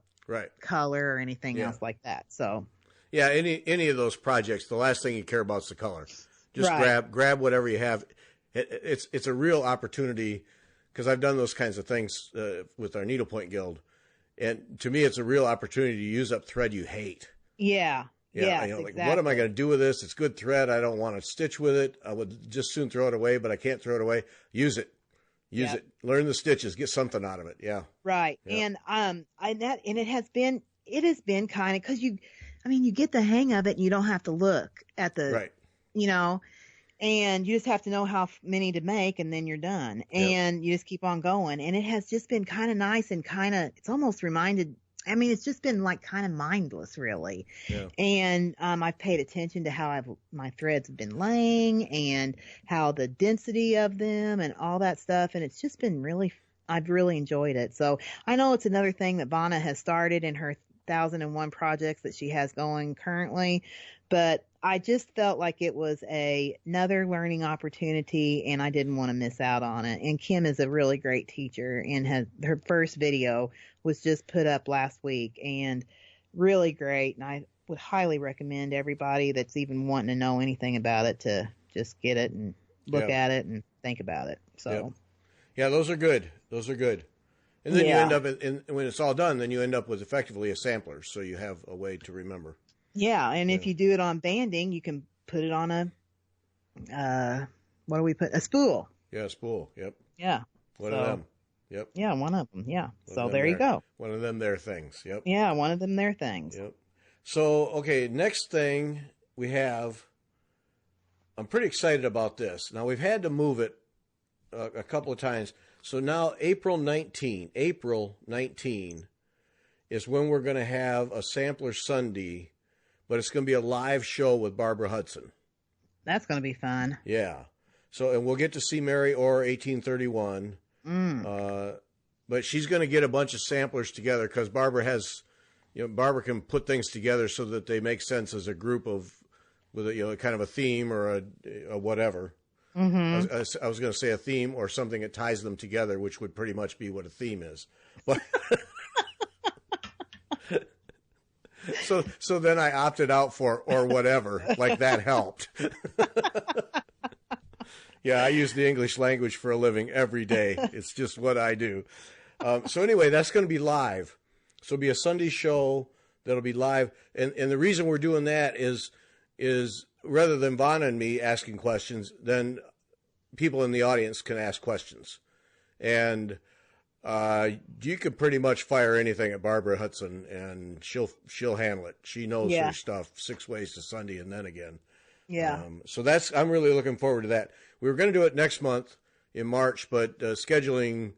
B: color or anything else like that. So
A: yeah, any of those projects, the last thing you care about is the color. Just grab whatever you have. It's a real opportunity, because I've done those kinds of things with our Needlepoint Guild, and to me, it's a real opportunity to use up thread you hate.
B: Yeah. Yeah,
A: you know, like, what am I going to do with this? It's good thread. I don't want to stitch with it. I would just soon throw it away, but I can't throw it away. Use it. Learn the stitches. Get something out of it. Yeah.
B: Right. Yeah. And it has been kind of, because you get the hang of it, and you don't have to look at the, you know, and you just have to know how many to make, and then you're done. And you just keep on going. And it has just been kind of nice, and kind of, it's almost reminded, I mean, it's just been like kind of mindless, really. Yeah. And I've paid attention to how my threads have been laying, and how the density of them and all that stuff. And it's just been I've really enjoyed it. So I know it's another thing that Vanna has started in her 1001 projects that she has going currently, but I just felt like it was another learning opportunity, and I didn't want to miss out on it. And Kim is a really great teacher, and her first video was just put up last week, and really great. And I would highly recommend everybody that's even wanting to know anything about it to just get it and look at it and think about it. So
A: yeah, those are good. And then you end up when it's all done, then you end up with effectively a sampler, so you have a way to remember.
B: Yeah, and if you do it on banding, you can put it on a a spool.
A: Yeah, a spool. Yep.
B: Yeah.
A: One of them. Yep.
B: Yeah, one of them. Yeah. So there you go.
A: One of them there things. Yep.
B: Yeah, one of them there things.
A: Yep. So, okay, next thing we have, I'm pretty excited about this. Now, we've had to move it a couple of times. So now April 19 is when we're going to have a Sampler Sunday, but it's going to be a live show with Barbara Hudson.
B: That's going to be fun.
A: Yeah. So, and we'll get to see Mary Orr 1831. But she's going to get a bunch of samplers together, because Barbara has, Barbara can put things together so that they make sense as a group with a, kind of a theme or a whatever. Mm-hmm. I was going to say a theme or something that ties them together, which would pretty much be what a theme is. But so then I opted out for or whatever, like that helped. Yeah, I use the English language for a living every day. It's just what I do. So anyway, that's going to be live. So it'll be a Sunday show that'll be live. And the reason we're doing that is rather than Vanna and me asking questions, then people in the audience can ask questions. And you can pretty much fire anything at Barbara Hudson, and she'll handle it. She knows her stuff 6 ways to Sunday and then again.
B: Yeah.
A: So I'm really looking forward to that. We were going to do it next month in March, but scheduling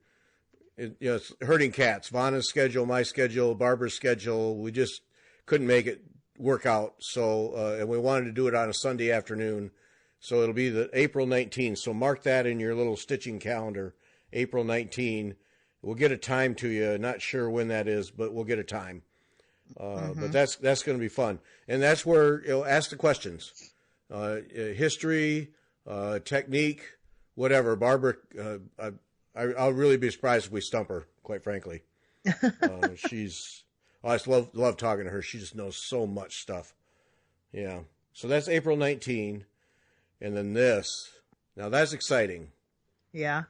A: it's herding cats. Vanna's schedule, my schedule, Barbara's schedule. We just couldn't make it work out. So, and we wanted to do it on a Sunday afternoon. So it'll be the April 19th. So mark that in your little stitching calendar, April 19. We'll get a time to you. Not sure when that is, but we'll get a time. But that's going to be fun. And that's where, ask the questions. History, technique, whatever. Barbara, I'll really be surprised if we stump her, quite frankly. I just love talking to her. She just knows so much stuff. Yeah. So that's April 19. And then now that's exciting.
B: Yeah.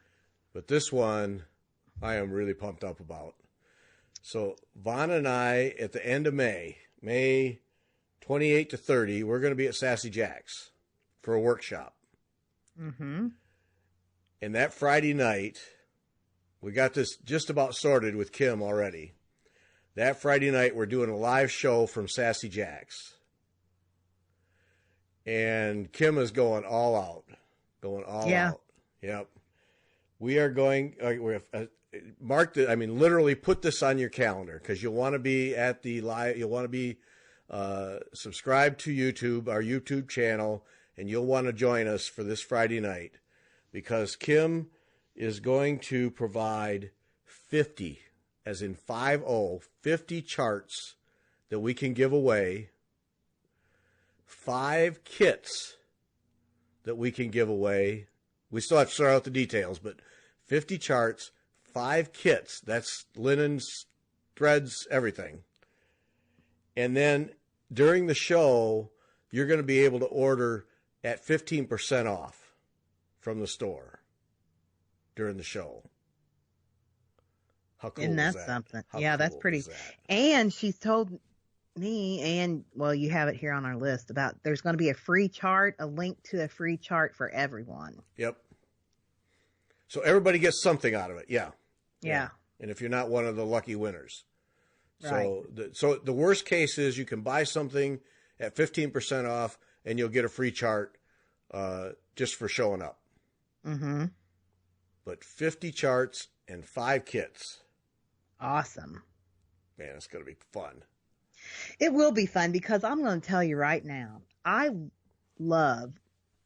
A: But this one, I am really pumped up about. So Vanna and I, at the end of May 28 to 30, we're going to be at Sassy Jack's for a workshop. Mm-hmm. And that Friday night, we got this just about sorted with Kim already. That Friday night, we're doing a live show from Sassy Jack's. And Kim is going all out. Out. Yep. We are going, literally put this on your calendar because you'll want to be at the live, you'll want to be subscribed to YouTube, our YouTube channel, and you'll want to join us for this Friday night because Kim is going to provide 50, as in 50 charts that we can give away, 5 kits that we can give away. We still have to sort out the details, but 50 charts, 5 kits. That's linens, threads, everything. And then during the show, you're going to be able to order at 15% off from the store during the show. How cool
B: Isn't that
A: is that?
B: something?
A: How
B: Yeah, that's
A: cool
B: pretty.
A: is that?
B: And she's told me, and well, you have it here on our list about there's going to be a free chart, a link to a free chart for everyone.
A: Yep. So everybody gets something out of it. Yeah.
B: Yeah.
A: And if you're not one of the lucky winners.
B: Right.
A: So the worst case is you can buy something at 15% off and you'll get a free chart just for showing up. Mm-hmm. But 50 charts and 5 kits.
B: Awesome.
A: Man, it's going to be fun.
B: It will be fun because I'm going to tell you right now, I love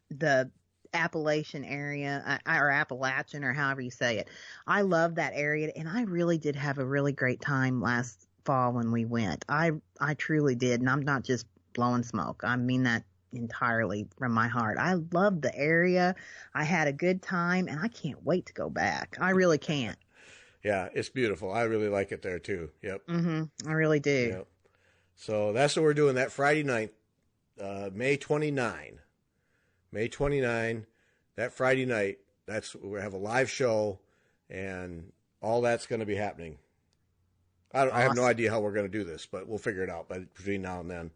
B: the Appalachian area or Appalachian or however you say it. I love that area, and I really did have a really great time last fall when we went. I truly did, and I'm not just blowing smoke. I mean that entirely from my heart. I love the area. I had a good time, and I can't wait to go back. I really can't.
A: Yeah, it's beautiful. I really like it there too. Yep.
B: Mm-hmm. I really do.
A: Yep. So that's what we're doing that Friday night, May 29. May 29, that Friday night, we have a live show, and all that's going to be happening. I have no idea how we're going to do this, but we'll figure it out between now and then.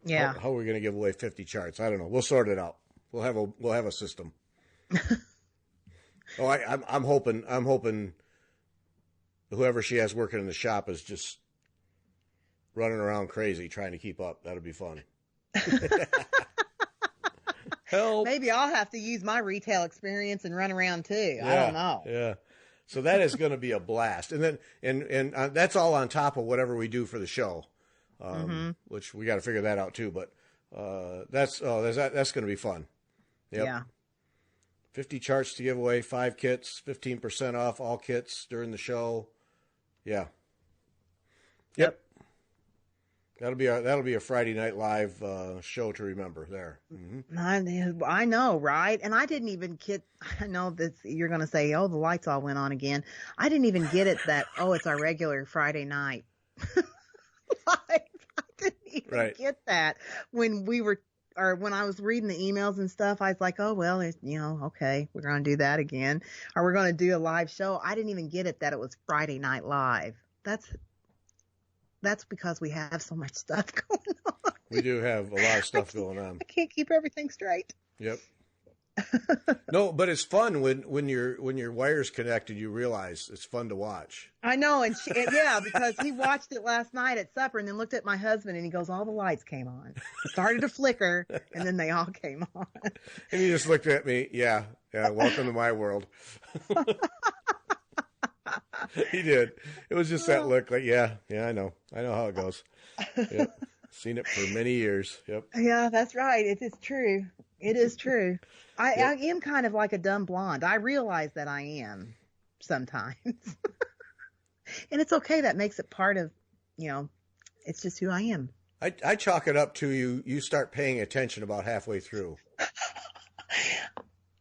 B: Yeah.
A: How are we going to give away 50 charts? I don't know. We'll sort it out. We'll have a system. I'm hoping whoever she has working in the shop is just running around crazy trying to keep up. That'll be fun. Help.
B: Maybe I'll have to use my retail experience and run around too. I don't know.
A: Yeah. So that is going to be a blast. And then, and that's all on top of whatever we do for the show, which we got to figure that out too. But that's going to be fun. Yep.
B: Yeah.
A: 50 charts to give away, 5 kits, 15% off all kits during the show. Yeah. Yep. That'll be a Friday Night Live show to remember there. Mm-hmm.
B: I know, right? And I didn't even get. I know that you're going to say, "Oh, the lights all went on again." I didn't even get it that it's our regular Friday night. I didn't even get that when when I was reading the emails and stuff. I was like, "Oh well, okay, we're going to do that again, or we're going to do a live show." I didn't even get it that it was Friday Night Live. That's because we have so much stuff going on.
A: We do have a lot of stuff going on.
B: I can't keep everything straight.
A: Yep. No, but it's fun when your wire's connected. You realize it's fun to watch.
B: I know, and because he watched it last night at supper, and then looked at my husband, and he goes, "All the lights came on, it started to flicker, and then they all came on."
A: And he just looked at me. Yeah. Welcome to my world. He did. It was just that look like, yeah, I know how it goes. Yep. Seen it for many years. Yep.
B: Yeah, that's right. It is true. It is true. I am kind of like a dumb blonde. I realize that I am sometimes. And it's okay. That makes it part of, it's just who I am.
A: I chalk it up to you start paying attention about halfway through.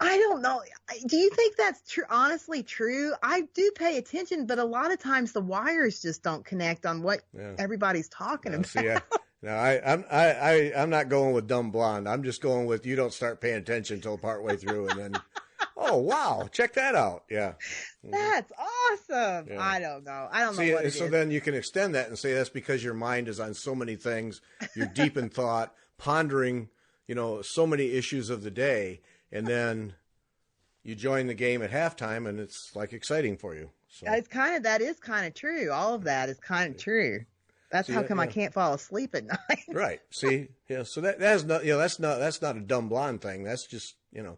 B: I don't know. Do you think that's true? Honestly true? I do pay attention, but a lot of times the wires just don't connect on what everybody's talking about.
A: See, I'm not going with dumb blonde. I'm just going with you don't start paying attention until partway through, and then, oh wow, check that out. Yeah,
B: that's awesome. Yeah. I don't know what it is.
A: So then you can extend that and say that's because your mind is on so many things. You're deep in thought, pondering, so many issues of the day. And then you join the game at halftime, and it's like exciting for you. So
B: that is kind of true. All of that is kind of true. That's how come I can't fall asleep at night.
A: Right. See, so that's not a dumb blonde thing. That's just your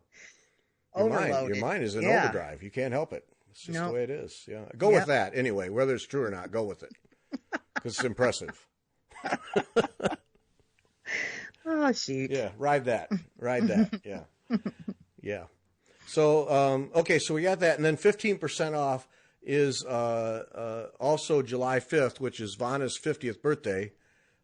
A: mind is in overdrive. You can't help it. It's just the way it is. Yeah. Go with that anyway, whether it's true or not. Go with it because it's impressive.
B: Oh shoot.
A: Yeah. Ride that. Yeah. Yeah. So, okay, so we got that. And then 15% off is also July 5th, which is Vanna's 50th birthday.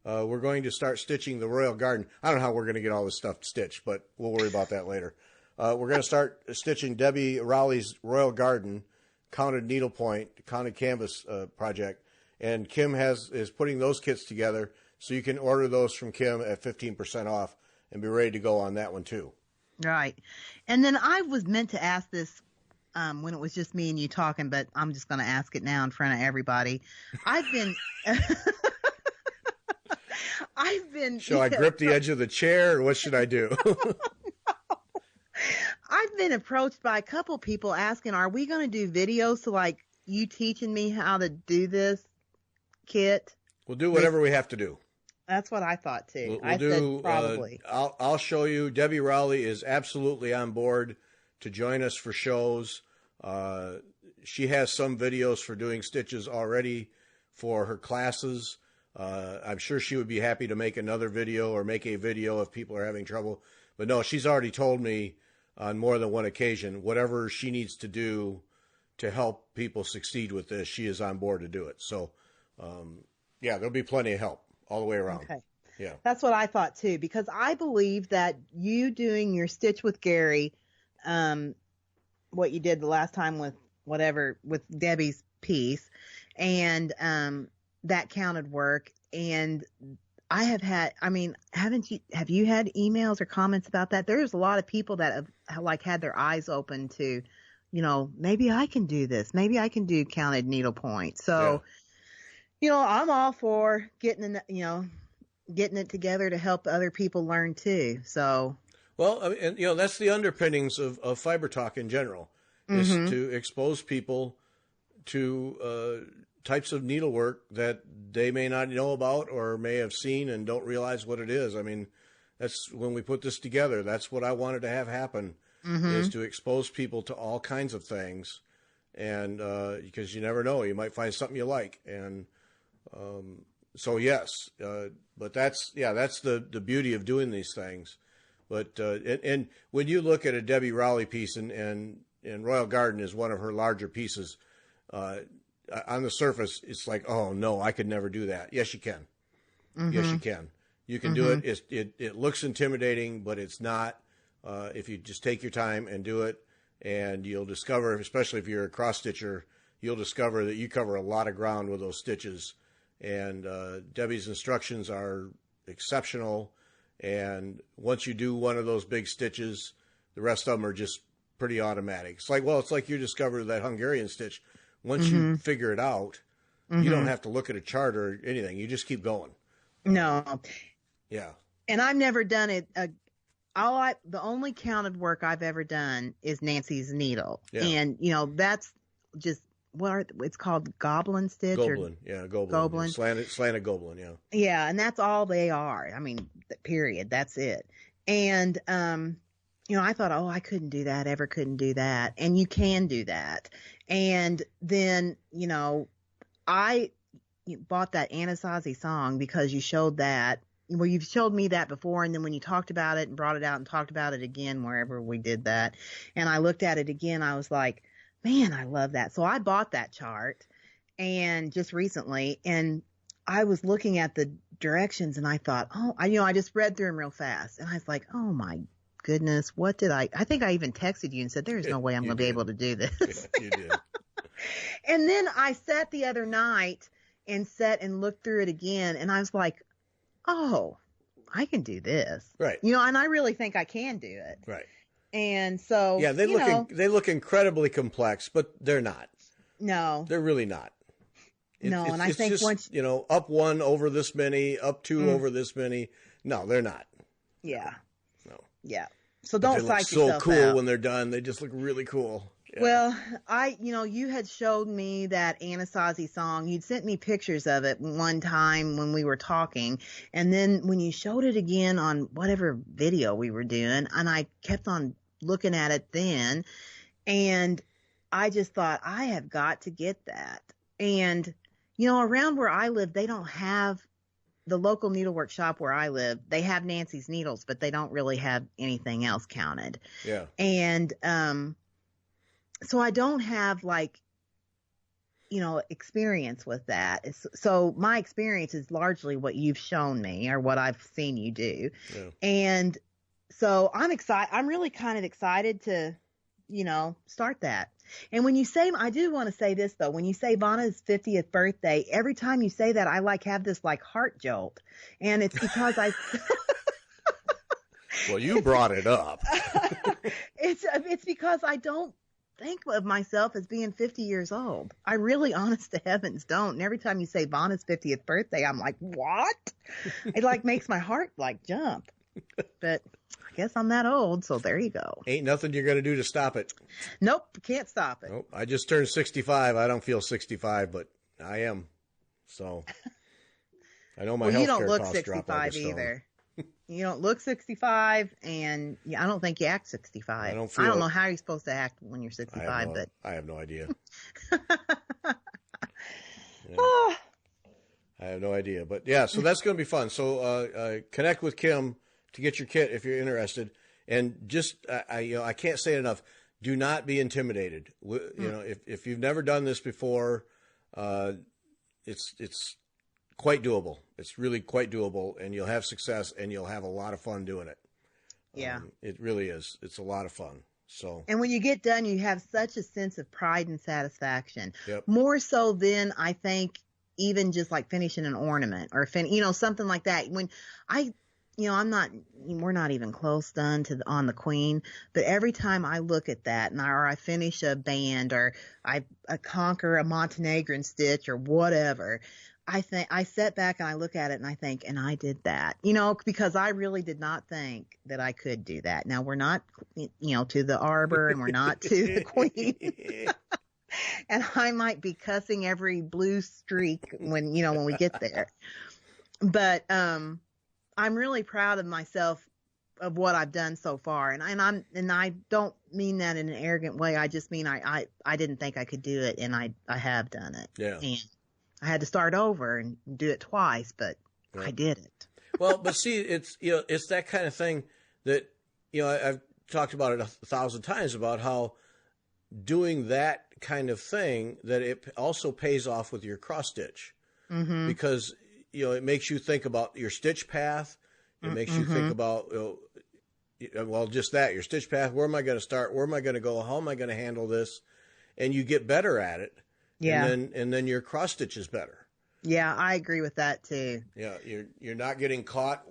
A: We're going to start stitching the Royal Garden. I don't know how we're going to get all this stuff stitched, but we'll worry about that later. We're going to start stitching Debbie Rowley's Royal Garden counted needlepoint, counted canvas project. And Kim is putting those kits together, so you can order those from Kim at 15% off and be ready to go on that one too.
B: Right. And then I was meant to ask this when it was just me and you talking, but I'm just going to ask it now in front of everybody. I've been.
A: Shall I grip the edge of the chair, or what should I do?
B: I've been approached by a couple people asking, are we going to do videos to like you teaching me how to do this kit?
A: We'll do whatever we have to do.
B: That's what I thought too.
A: We'll do, probably. I'll show you. Debbie Rowley is absolutely on board to join us for shows. She has some videos for doing stitches already for her classes. I'm sure she would be happy to make another video or make a video if people are having trouble. But no, she's already told me on more than one occasion, whatever she needs to do to help people succeed with this, she is on board to do it. So, there'll be plenty of help all the way around.
B: Okay.
A: Yeah.
B: That's what I thought too, because I believe that you doing your Stitch with Gary, what you did the last time with Debbie's piece, and that counted work. And I have have you had emails or comments about that? There's a lot of people that have like had their eyes open to, maybe I can do this. Maybe I can do counted needlepoint. So, I'm all for getting it together to help other people learn too. So,
A: well, and that's the underpinnings of Fiber Talk in general, is to expose people to types of needlework that they may not know about or may have seen and don't realize what it is. I mean, that's when we put this together. That's what I wanted to have happen, is to expose people to all kinds of things, and because you never know, you might find something you like, and so yes, but that's the beauty of doing these things. But and when you look at a Debbie Rowley piece, and Royal Garden is one of her larger pieces, on the surface it's like, oh no, I could never do that. Yes, you can. Yes, you can. You can do it. It looks intimidating, but it's not. If you just take your time and do it, and you'll discover, especially if you're a cross stitcher, you'll discover that you cover a lot of ground with those stitches. And Debbie's instructions are exceptional. And once you do one of those big stitches, the rest of them are just pretty automatic. It's like you discovered that Hungarian stitch. Once you figure it out, you don't have to look at a chart or anything. You just keep going.
B: No.
A: Yeah.
B: And I've never done it. The only counted work I've ever done is Nancy's needle. Yeah. And, that's just it's called goblin stitch.
A: Goblin. Goblin. Slanted goblin, yeah.
B: Yeah, and that's all they are. I mean, period. That's it. And I thought, oh, I couldn't do that, ever couldn't do that. And you can do that. And then, I bought that Anasazi song because you showed that. Well, you've showed me that before, and then when you talked about it and brought it out and talked about it again wherever we did that, and I looked at it again, I was like, man, I love that. So I bought that chart, and just recently, and I was looking at the directions, and I thought, oh, I just read through them real fast, and I was like, oh my goodness, what did I think I even texted you and said, there's no way I'm going to be able to do this.
A: You did.
B: And then I sat the other night and looked through it again, and I was like, oh, I can do this.
A: Right.
B: And I really think I can do it.
A: Right.
B: And so,
A: yeah, they look incredibly complex, but they're not.
B: No.
A: They're really not.
B: And I think
A: just,
B: once,
A: up one over this many, up two over this many. No, they're not.
B: Yeah.
A: No.
B: Yeah. So don't psych
A: yourself
B: yourself
A: out. They look so cool
B: out.
A: when they're done. They just look really cool. Yeah.
B: Well, you had showed me that Anasazi song. You'd sent me pictures of it one time when we were talking. And then when you showed it again on whatever video we were doing, and I kept on looking at it then, and I just thought, I have got to get that. And, around where I live, they don't have the local needlework shop where I live. They have Nancy's Needles, but they don't really have anything else counted.
A: Yeah.
B: And, so I don't have experience with that. So my experience is largely what you've shown me or what I've seen you do.
A: Yeah.
B: And so I'm excited. I'm really kind of excited to, start that. And when you say, I do want to say this though, when you say Vanna's 50th birthday, every time you say that, I have this heart jolt. And it's because
A: well, you brought it up.
B: It's because I don't think of myself as being 50 years old. I really, honest to heavens, don't. And every time you say Vanna's 50th birthday, I'm like, what? It makes my heart jump. But I guess I'm that old, so there you go.
A: Ain't nothing you're going to do to stop it.
B: Nope, can't stop it.
A: Nope. I just turned 65. I don't feel 65, but I am. So I know my health care costs drop like a stone.
B: Either. You don't look 65, and I don't think you act 65. I don't know how you're supposed to act when you're 65, but
A: I have no idea. I have no idea, but yeah, so that's going to be fun. So connect with Kim to get your kit if you're interested, and just I can't say it enough. Do not be intimidated. If you've never done this before, it's quite doable. It's really quite doable, and you'll have success, and you'll have a lot of fun doing it.
B: Yeah.
A: It really is. It's a lot of fun. So. And
B: when you get done, you have such a sense of pride and satisfaction.
A: Yep.
B: More so than I think even just finishing an ornament or something like that. When we're not even close done on the Queen, but every time I look at that or I finish a band or I conquer a Montenegrin stitch or whatever, I sit back and I look at it and I think, and I did that, because I really did not think that I could do that. Now we're not, to the arbor and we're not to the Queen. And I might be cussing every blue streak when we get there. But, I'm really proud of myself of what I've done so far. And I don't mean that in an arrogant way. I just mean, I didn't think I could do it, and I have done it.
A: Yeah.
B: And I had to start over and do it twice, but yeah. I did it.
A: Well, but see, it's that kind of thing that, I've talked about it 1,000 times about how doing that kind of thing, that it also pays off with your cross stitch, because, it makes you think about your stitch path. It makes you think about, just that, your stitch path. Where am I going to start? Where am I going to go? How am I going to handle this? And you get better at it.
B: Yeah.
A: And then your cross stitch is better.
B: Yeah, I agree with that too.
A: Yeah, you're not getting caught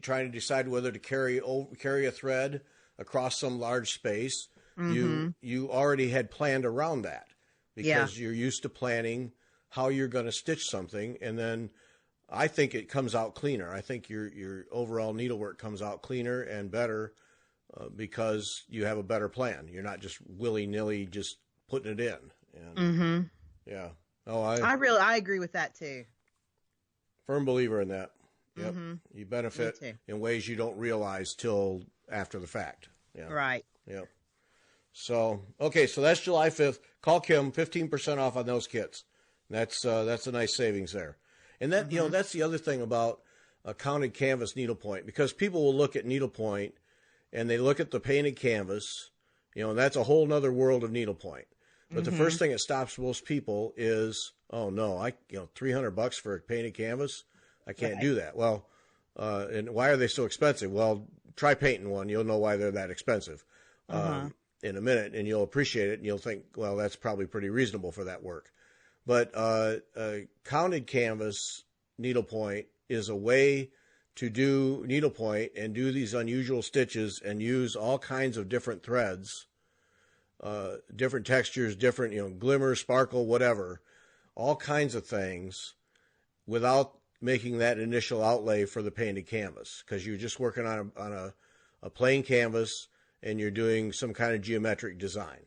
A: trying to decide whether to carry a thread across some large space. You already had planned around that because you're used to planning how you're going to stitch something, and then I think it comes out cleaner. I think your overall needlework comes out cleaner and better because you have a better plan. You're not just willy-nilly just putting it in. And, yeah. Oh,
B: I agree with that too.
A: Firm believer in that. Yep. You benefit in ways you don't realize till after the fact. Yeah.
B: Right.
A: Yep. So, okay, so that's July 5th. Call Kim, 15% off on those kits. That's a nice savings there. And that, that's the other thing about a counted canvas needlepoint, because people will look at needlepoint and they look at the painted canvas, and that's a whole nother world of needlepoint. But the first thing that stops most people is, oh no, $300 for a painted canvas, I can't do that. Well, and why are they so expensive? Well, try painting one, you'll know why they're that expensive. In a minute, and you'll appreciate it, and you'll think, well, that's probably pretty reasonable for that work. But counted canvas needlepoint is a way to do needlepoint and do these unusual stitches and use all kinds of different threads, different textures, different, glimmer, sparkle, whatever, all kinds of things without making that initial outlay for the painted canvas, because you're just working on a plain canvas and you're doing some kind of geometric design.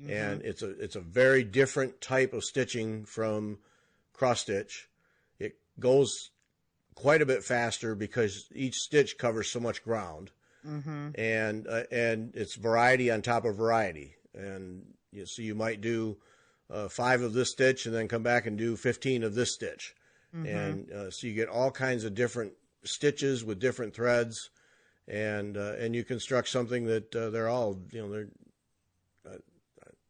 A: And it's a very different type of stitching from cross stitch. It goes quite a bit faster because each stitch covers so much ground, and it's variety on top of variety. And so you might do 5 of this stitch and then come back and do 15 of this stitch, and so you get all kinds of different stitches with different threads. And you construct something that they're all,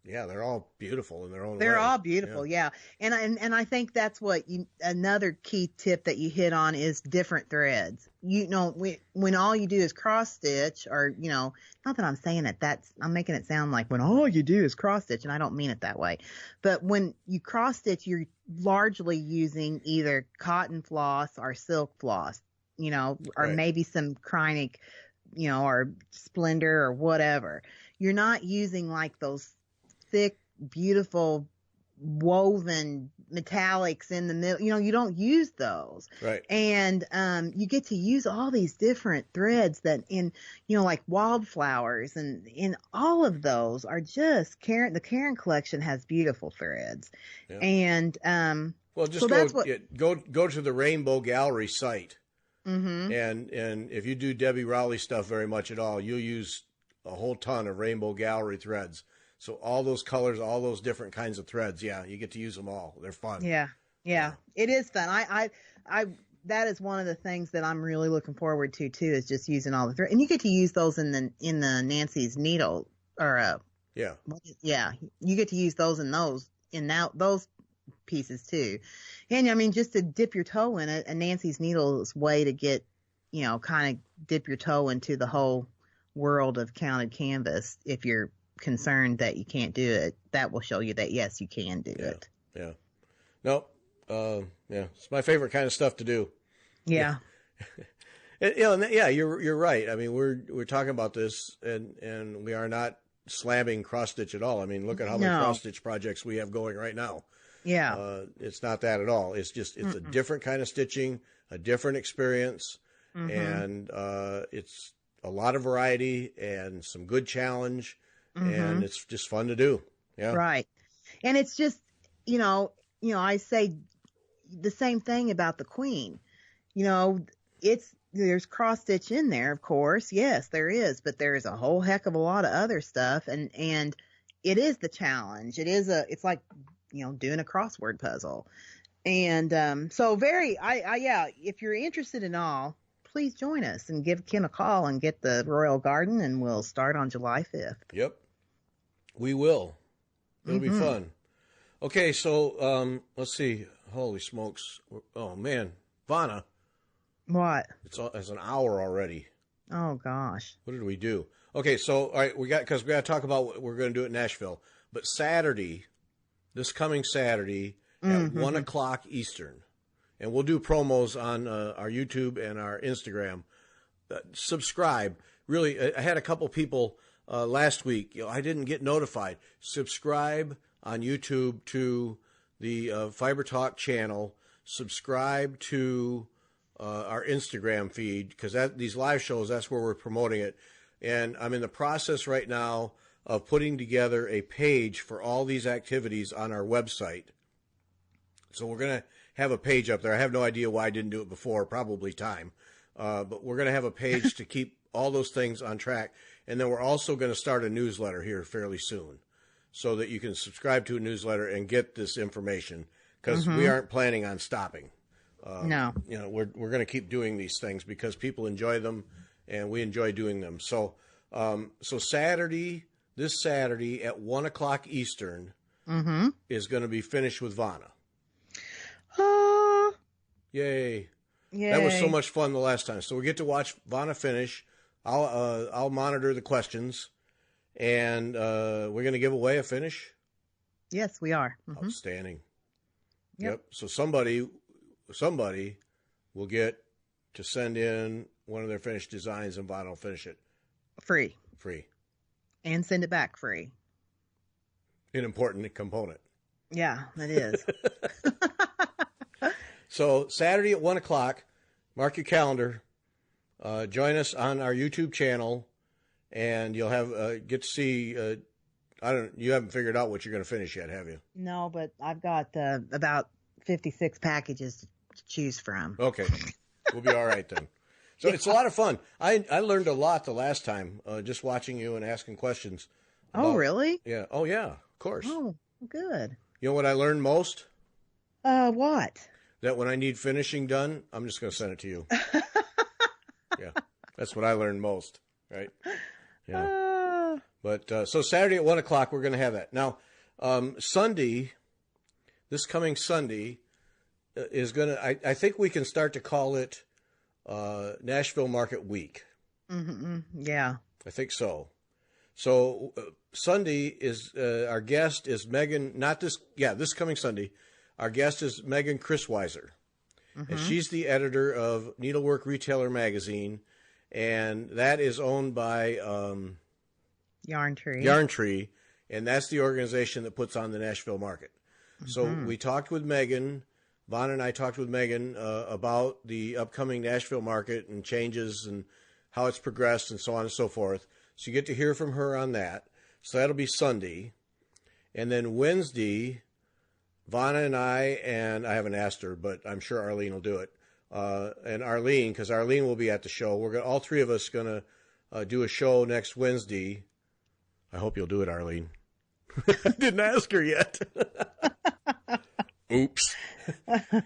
A: they're all beautiful in their own way.
B: They're all beautiful, yeah. And I think that's what another key tip that you hit on is different threads. When all you do is cross stitch, or not that I'm saying it, I'm making it sound like when all you do is cross stitch, and I don't mean it that way. But when you cross stitch, you're largely using either cotton floss or silk floss. Or maybe some Kreinik, or Splendor or whatever. You're not using like those thick, beautiful, woven metallics in the middle. You don't use those.
A: Right.
B: And you get to use all these different threads that like wildflowers, and in all of those are just the Karen collection has beautiful threads. Yeah. And
A: well, just go to the Rainbow Gallery site. And if you do Debbie Rowley stuff very much at all, you'll use a whole ton of Rainbow Gallery threads. So all those colors, all those different kinds of threads, you get to use them all. They're fun. Yeah.
B: It is fun. I that is one of the things that I'm really looking forward to too, is just using all the threads. And you get to use those in the Nancy's needle, or you get to use those in those pieces too. And I mean, just to dip your toe in it, a Nancy's needle is a way to get, kind of dip your toe into the whole world of counted canvas. If you're concerned that you can't do it, that will show you that yes, you can do it.
A: Yeah. Nope. It's my favorite kind of stuff to do.
B: Yeah.
A: You're right. I mean, we're talking about this, and we are not slamming cross stitch at all. I mean, look at how many cross stitch projects we have going right now.
B: Yeah.
A: It's not that at all. It's just, it's a different kind of stitching, a different experience, and it's a lot of variety and some good challenge, and it's just fun to do. Yeah.
B: Right. And it's just, I say the same thing about the Queen. There's cross stitch in there, of course. Yes, there is, but there's a whole heck of a lot of other stuff, and it is the challenge. It's like, doing a crossword puzzle. And so if you're interested in all, please join us and give Kim a call and get the Royal Garden, and we'll start on July 5th.
A: Yep. We will. It'll be fun. Okay, so let's see. Holy smokes. Oh, man. Vanna.
B: What?
A: It's an hour already.
B: Oh, gosh.
A: What did we do? Okay, so, all right, because we got to talk about what we're going to do at Nashville. But this coming Saturday at 1 o'clock Eastern, and we'll do promos on our YouTube and our Instagram. Subscribe. Really, I had a couple people last week. I didn't get notified. Subscribe on YouTube to the Fiber Talk channel. Subscribe to our Instagram feed, because these live shows, that's where we're promoting it. And I'm in the process right now of putting together a page for all these activities on our website. So we're going to have a page up there. I have no idea why I didn't do it before, probably time. But we're going to have a page to keep all those things on track. And then we're also going to start a newsletter here fairly soon so that you can subscribe to a newsletter and get this information because we aren't planning on stopping.
B: No.
A: We're going to keep doing these things because people enjoy them and we enjoy doing them. So, this Saturday at 1:00 Eastern is going to be finished with Vanna. Yay. That was so much fun the last time. So we get to watch Vanna finish. I'll monitor the questions, and we're going to give away a finish.
B: Yes, we are.
A: Outstanding. Yep. So somebody will get to send in one of their finished designs, and Vanna will finish it
B: Free.
A: And
B: send it back free.
A: An important component.
B: Yeah, it is.
A: So Saturday at 1:00, mark your calendar. Join us on our YouTube channel, and you'll have get to see. You haven't figured out what you're going to finish yet, have you?
B: No, but I've got about 56 packages to choose from.
A: Okay, we'll be all right then. So it's a lot of fun. I learned a lot the last time just watching you and asking questions.
B: Oh, really?
A: Yeah. Oh, yeah. Of course.
B: Oh, good.
A: You know what I learned most?
B: What?
A: That when I need finishing done, I'm just going to send it to you. Yeah, that's what I learned most, right? Yeah. But so Saturday at 1:00, we're going to have that. Now, Sunday, this coming Sunday, is going to, I think we can start to call it Nashville Market Week.
B: Yeah.
A: I think so. So Sunday is, our guest is Megan, this coming Sunday, our guest is Megan Chrisweiser. And she's the editor of Needlework Retailer Magazine, and that is owned by
B: Yarn
A: Tree, and that's the organization that puts on the Nashville Market. So we talked with Megan. Vaughn and I talked with Megan about the upcoming Nashville Market and changes and how it's progressed and so on and so forth. So you get to hear from her on that. So that'll be Sunday. And then Wednesday, Vanna and I haven't asked her, but I'm sure Arlene will do it. And Arlene, because Arlene will be at the show. All three of us going to do a show next Wednesday. I hope you'll do it, Arlene. I didn't ask her yet. Oops.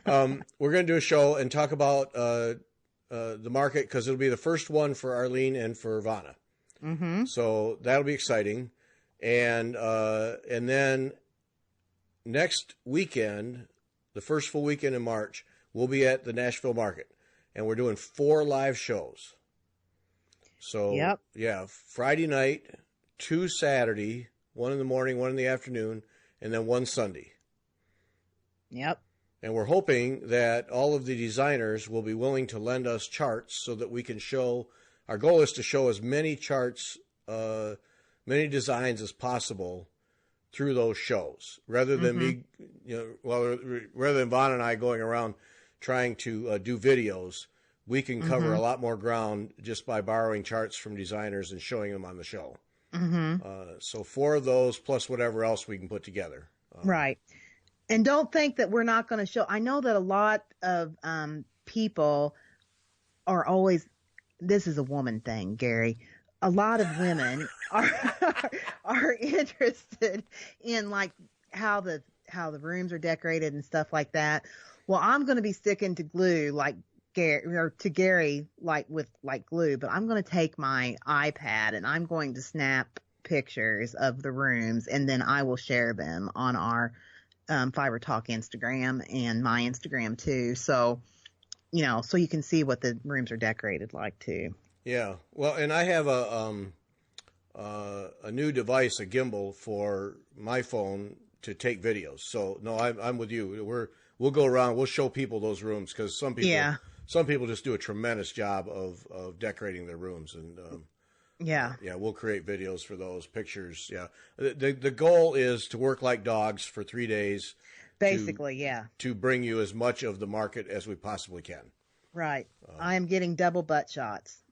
A: We're going to do a show and talk about the market because it'll be the first one for Arlene and for Vanna. So that'll be exciting. And then next weekend, the first full weekend in March, we'll be at the Nashville Market, and we're doing 4 live shows. So, yeah, Friday night, 2 Saturday, 1 in the morning, 1 in the afternoon, and then 1 Sunday.
B: Yep.
A: And we're hoping that all of the designers will be willing to lend us charts so that we can show, our goal is to show as many charts, many designs as possible through those shows, rather than rather than Vaughn and I going around trying to do videos. We can cover a lot more ground just by borrowing charts from designers and showing them on the show. So 4 of those plus whatever else we can put together.
B: Right. And don't think that we're not going to show. I know that a lot of people are always, this is a woman thing, Gary. A lot of women are interested in like how the rooms are decorated and stuff like that. Well, I'm going to be sticking to glue like Gary like with like glue, but I'm going to take my iPad and I'm going to snap pictures of the rooms, and then I will share them on our Fiber Talk Instagram and my Instagram too. So, so you can see what the rooms are decorated like too.
A: Yeah. Well, and I have a new device, a gimbal for my phone to take videos. So no, I'm with you. We'll go around. We'll show people those rooms because some people just do a tremendous job of decorating their rooms, and we'll create videos for those pictures. Yeah. The goal is to work like dogs for 3 days.
B: Basically,
A: to bring you as much of the market as we possibly can.
B: Right. I am getting double butt shots.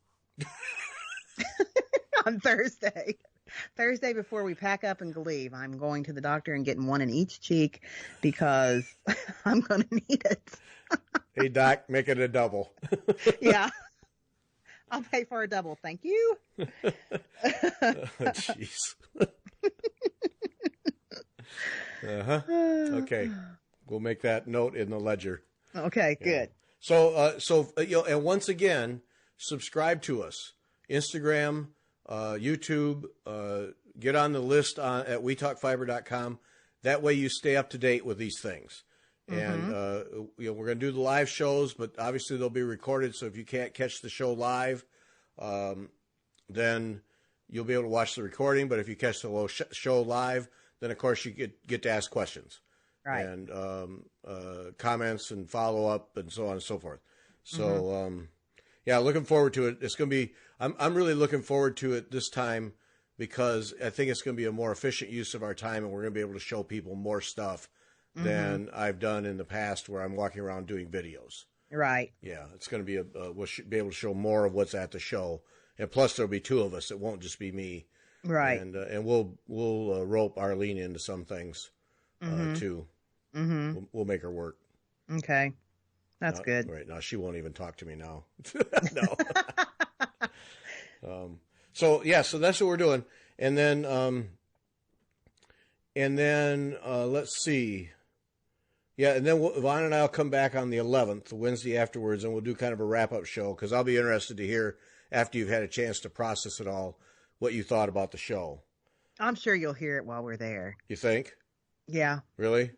B: On Thursday before we pack up and leave, I'm going to the doctor and getting 1 in each cheek because I'm going to need it.
A: Hey, Doc, make it a double.
B: Yeah. I'll pay for a double. Thank you.
A: Jeez. Okay. We'll make that note in the ledger.
B: Okay, good.
A: So, and once again, subscribe to us. Instagram, YouTube, get on the list at wetalkfiber.com. That way you stay up to date with these things. And, we're going to do the live shows, but obviously they'll be recorded. So if you can't catch the show live, then you'll be able to watch the recording. But if you catch the show live, then of course you get to ask questions. Right. And comments and follow up and so on and so forth. So, looking forward to it. It's going to be, I'm really looking forward to it this time because I think it's going to be a more efficient use of our time and we're going to be able to show people more stuff than I've done in the past where I'm walking around doing videos. Right. Yeah. It's going to be we'll be able to show more of what's at the show. And plus there'll be two of us. It won't just be me. Right. And we'll rope Arlene into some things. Too. We'll make her work. Okay. That's good. Right now, she won't even talk to me now. No. So that's what we're doing. And then let's see. Yeah. And then Vaughn and I'll come back on the 11th, the Wednesday afterwards, and we'll do kind of a wrap up show. Cause I'll be interested to hear after you've had a chance to process it all, what you thought about the show. I'm sure you'll hear it while we're there. You think? Yeah. Really?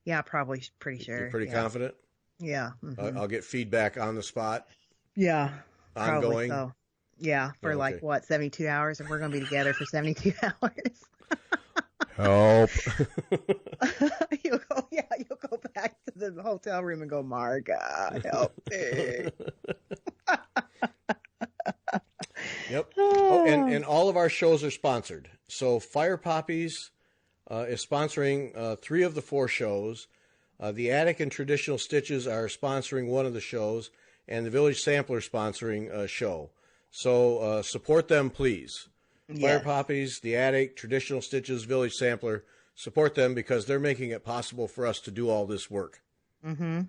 A: Yeah, probably pretty sure. You're pretty confident? Yeah. I'll get feedback on the spot? Yeah. Ongoing? So. Yeah. For 72 hours? If we're going to be together for 72 hours. Help. You'll go back to the hotel room and go, Marga, help me. Yep. Oh, and all of our shows are sponsored. So Fire Poppies is sponsoring 3 of the 4 shows. The Attic and Traditional Stitches are sponsoring one of the shows, and the Village Sampler sponsoring a show. So support them, please. Yes. Fire Poppies, The Attic, Traditional Stitches, Village Sampler. Support them because they're making it possible for us to do all this work. Mm-hmm.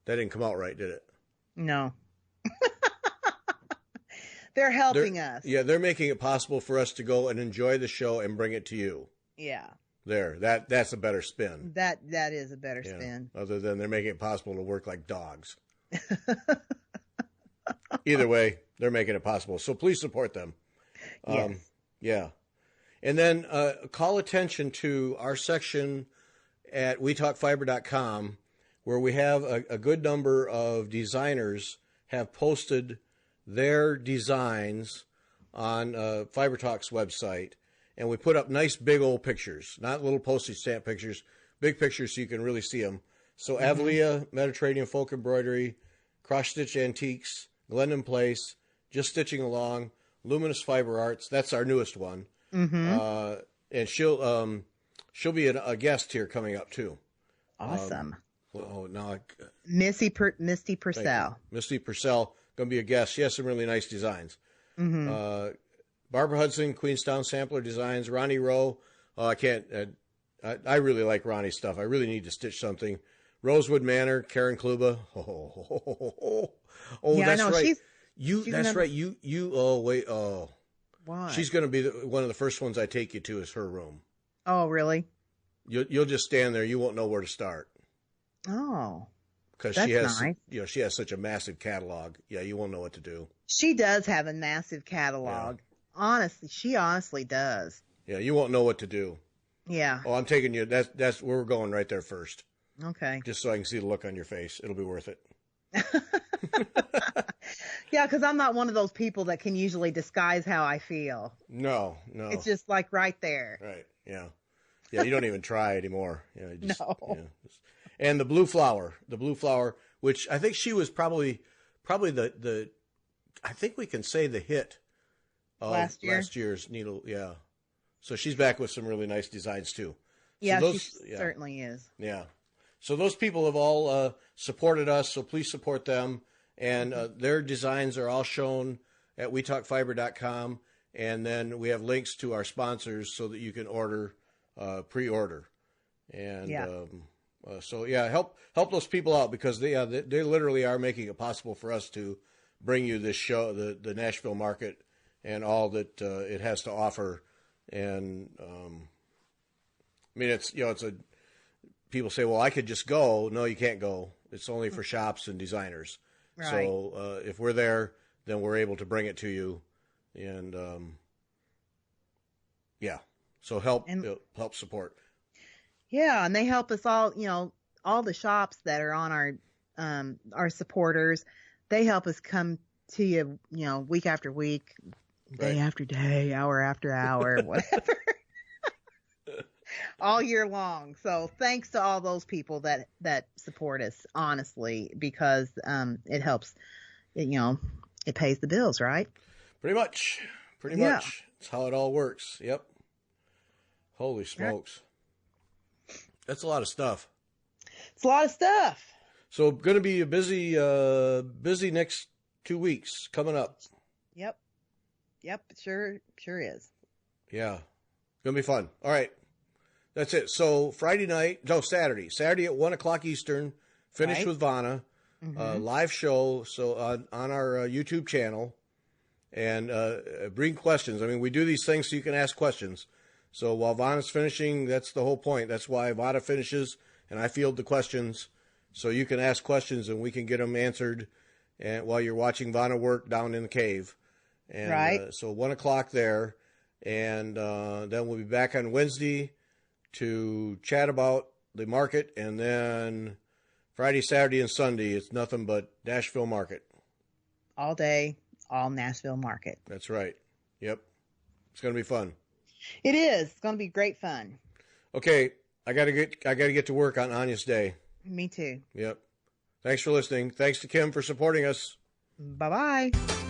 A: That didn't come out right, did it? No. They're helping us. Yeah, they're making it possible for us to go and enjoy the show and bring it to you. Yeah. There, that's a better spin. That is a better spin. Other than they're making it possible to work like dogs. Either way, they're making it possible. So please support them. Yes. Yeah. And then call attention to our section at wetalkfiber.com where we have a good number of designers have posted their designs on Fiber Talk's website. And we put up nice big old pictures, not little postage stamp pictures, big pictures so you can really see them. So Avalia, Mediterranean Folk Embroidery, Cross Stitch Antiques, Glendon Place, Just Stitching Along, Luminous Fiber Arts. That's our newest one. And she'll be a guest here coming up too. Awesome. Misty Purcell. Misty Purcell going to be a guest. She has some really nice designs. Barbara Hudson, Queenstown Sampler Designs, Ronnie Rowe. I I really like Ronnie's stuff. I really need to stitch something. Rosewood Manor, Karen Kluba. Yeah, that's right. That's right. Why? She's going to be one of the first ones I take you to is her room. Oh, really? You'll just stand there. You won't know where to start. Oh. Because she has, nice. She has such a massive catalog. Yeah, you won't know what to do. She does have a massive catalog. Yeah. Honestly, she honestly does. Yeah, you won't know what to do. Yeah. Oh, I'm taking you. That's where we're going right there first. Okay. Just so I can see the look on your face. It'll be worth it. Yeah, because I'm not one of those people that can usually disguise how I feel. No. It's just like right there. Right. Yeah. Yeah. You don't even try anymore. No. Yeah. And the blue flower, which I think she was probably the I think we can say the hit of last year's needle. Yeah. So she's back with some really nice designs too. Yeah, so she certainly is. Yeah. So those people have all supported us, so please support them. And their designs are all shown at wetalkfiber.com. And then we have links to our sponsors so that you can pre-order. And help those people out because they literally are making it possible for us to bring you this show, the Nashville market, and all that it has to offer. And I mean, it's a. People say, well, I could just go. No, you can't go. It's only for shops and designers.
B: Right.
A: So if we're there, then we're able to bring it to you. And, yeah, so help support.
B: Yeah, and they help us all, all the shops that are on our supporters, they help us come to you, week after week, day after day, hour after hour, whatever. All year long. So thanks to all those people that support us, honestly, because it helps, it pays the bills, right?
A: Pretty much. That's how it all works. Yep. Holy smokes. That's a lot of stuff.
B: It's a lot of stuff.
A: So going to be a busy next 2 weeks coming up.
B: Yep. Sure is.
A: Yeah. Going to be fun. All right. That's it. So Saturday at 1:00 Eastern, finish with Vanna, live show. So on our YouTube channel, and bring questions. I mean, we do these things so you can ask questions. So while Vanna's finishing, that's the whole point. That's why Vanna finishes and I field the questions, so you can ask questions and we can get them answered. And while you're watching Vanna work down in the cave, and so 1:00 there, and then we'll be back on Wednesday to chat about the market, and then Friday, Saturday, and Sunday, it's nothing but Nashville market.
B: All day, all Nashville market.
A: That's right. Yep. It's going to be fun.
B: It is. It's going to be great fun.
A: Okay. I got to get to work on Anya's Day.
B: Me too.
A: Yep. Thanks for listening. Thanks to Kim for supporting us.
B: Bye-bye.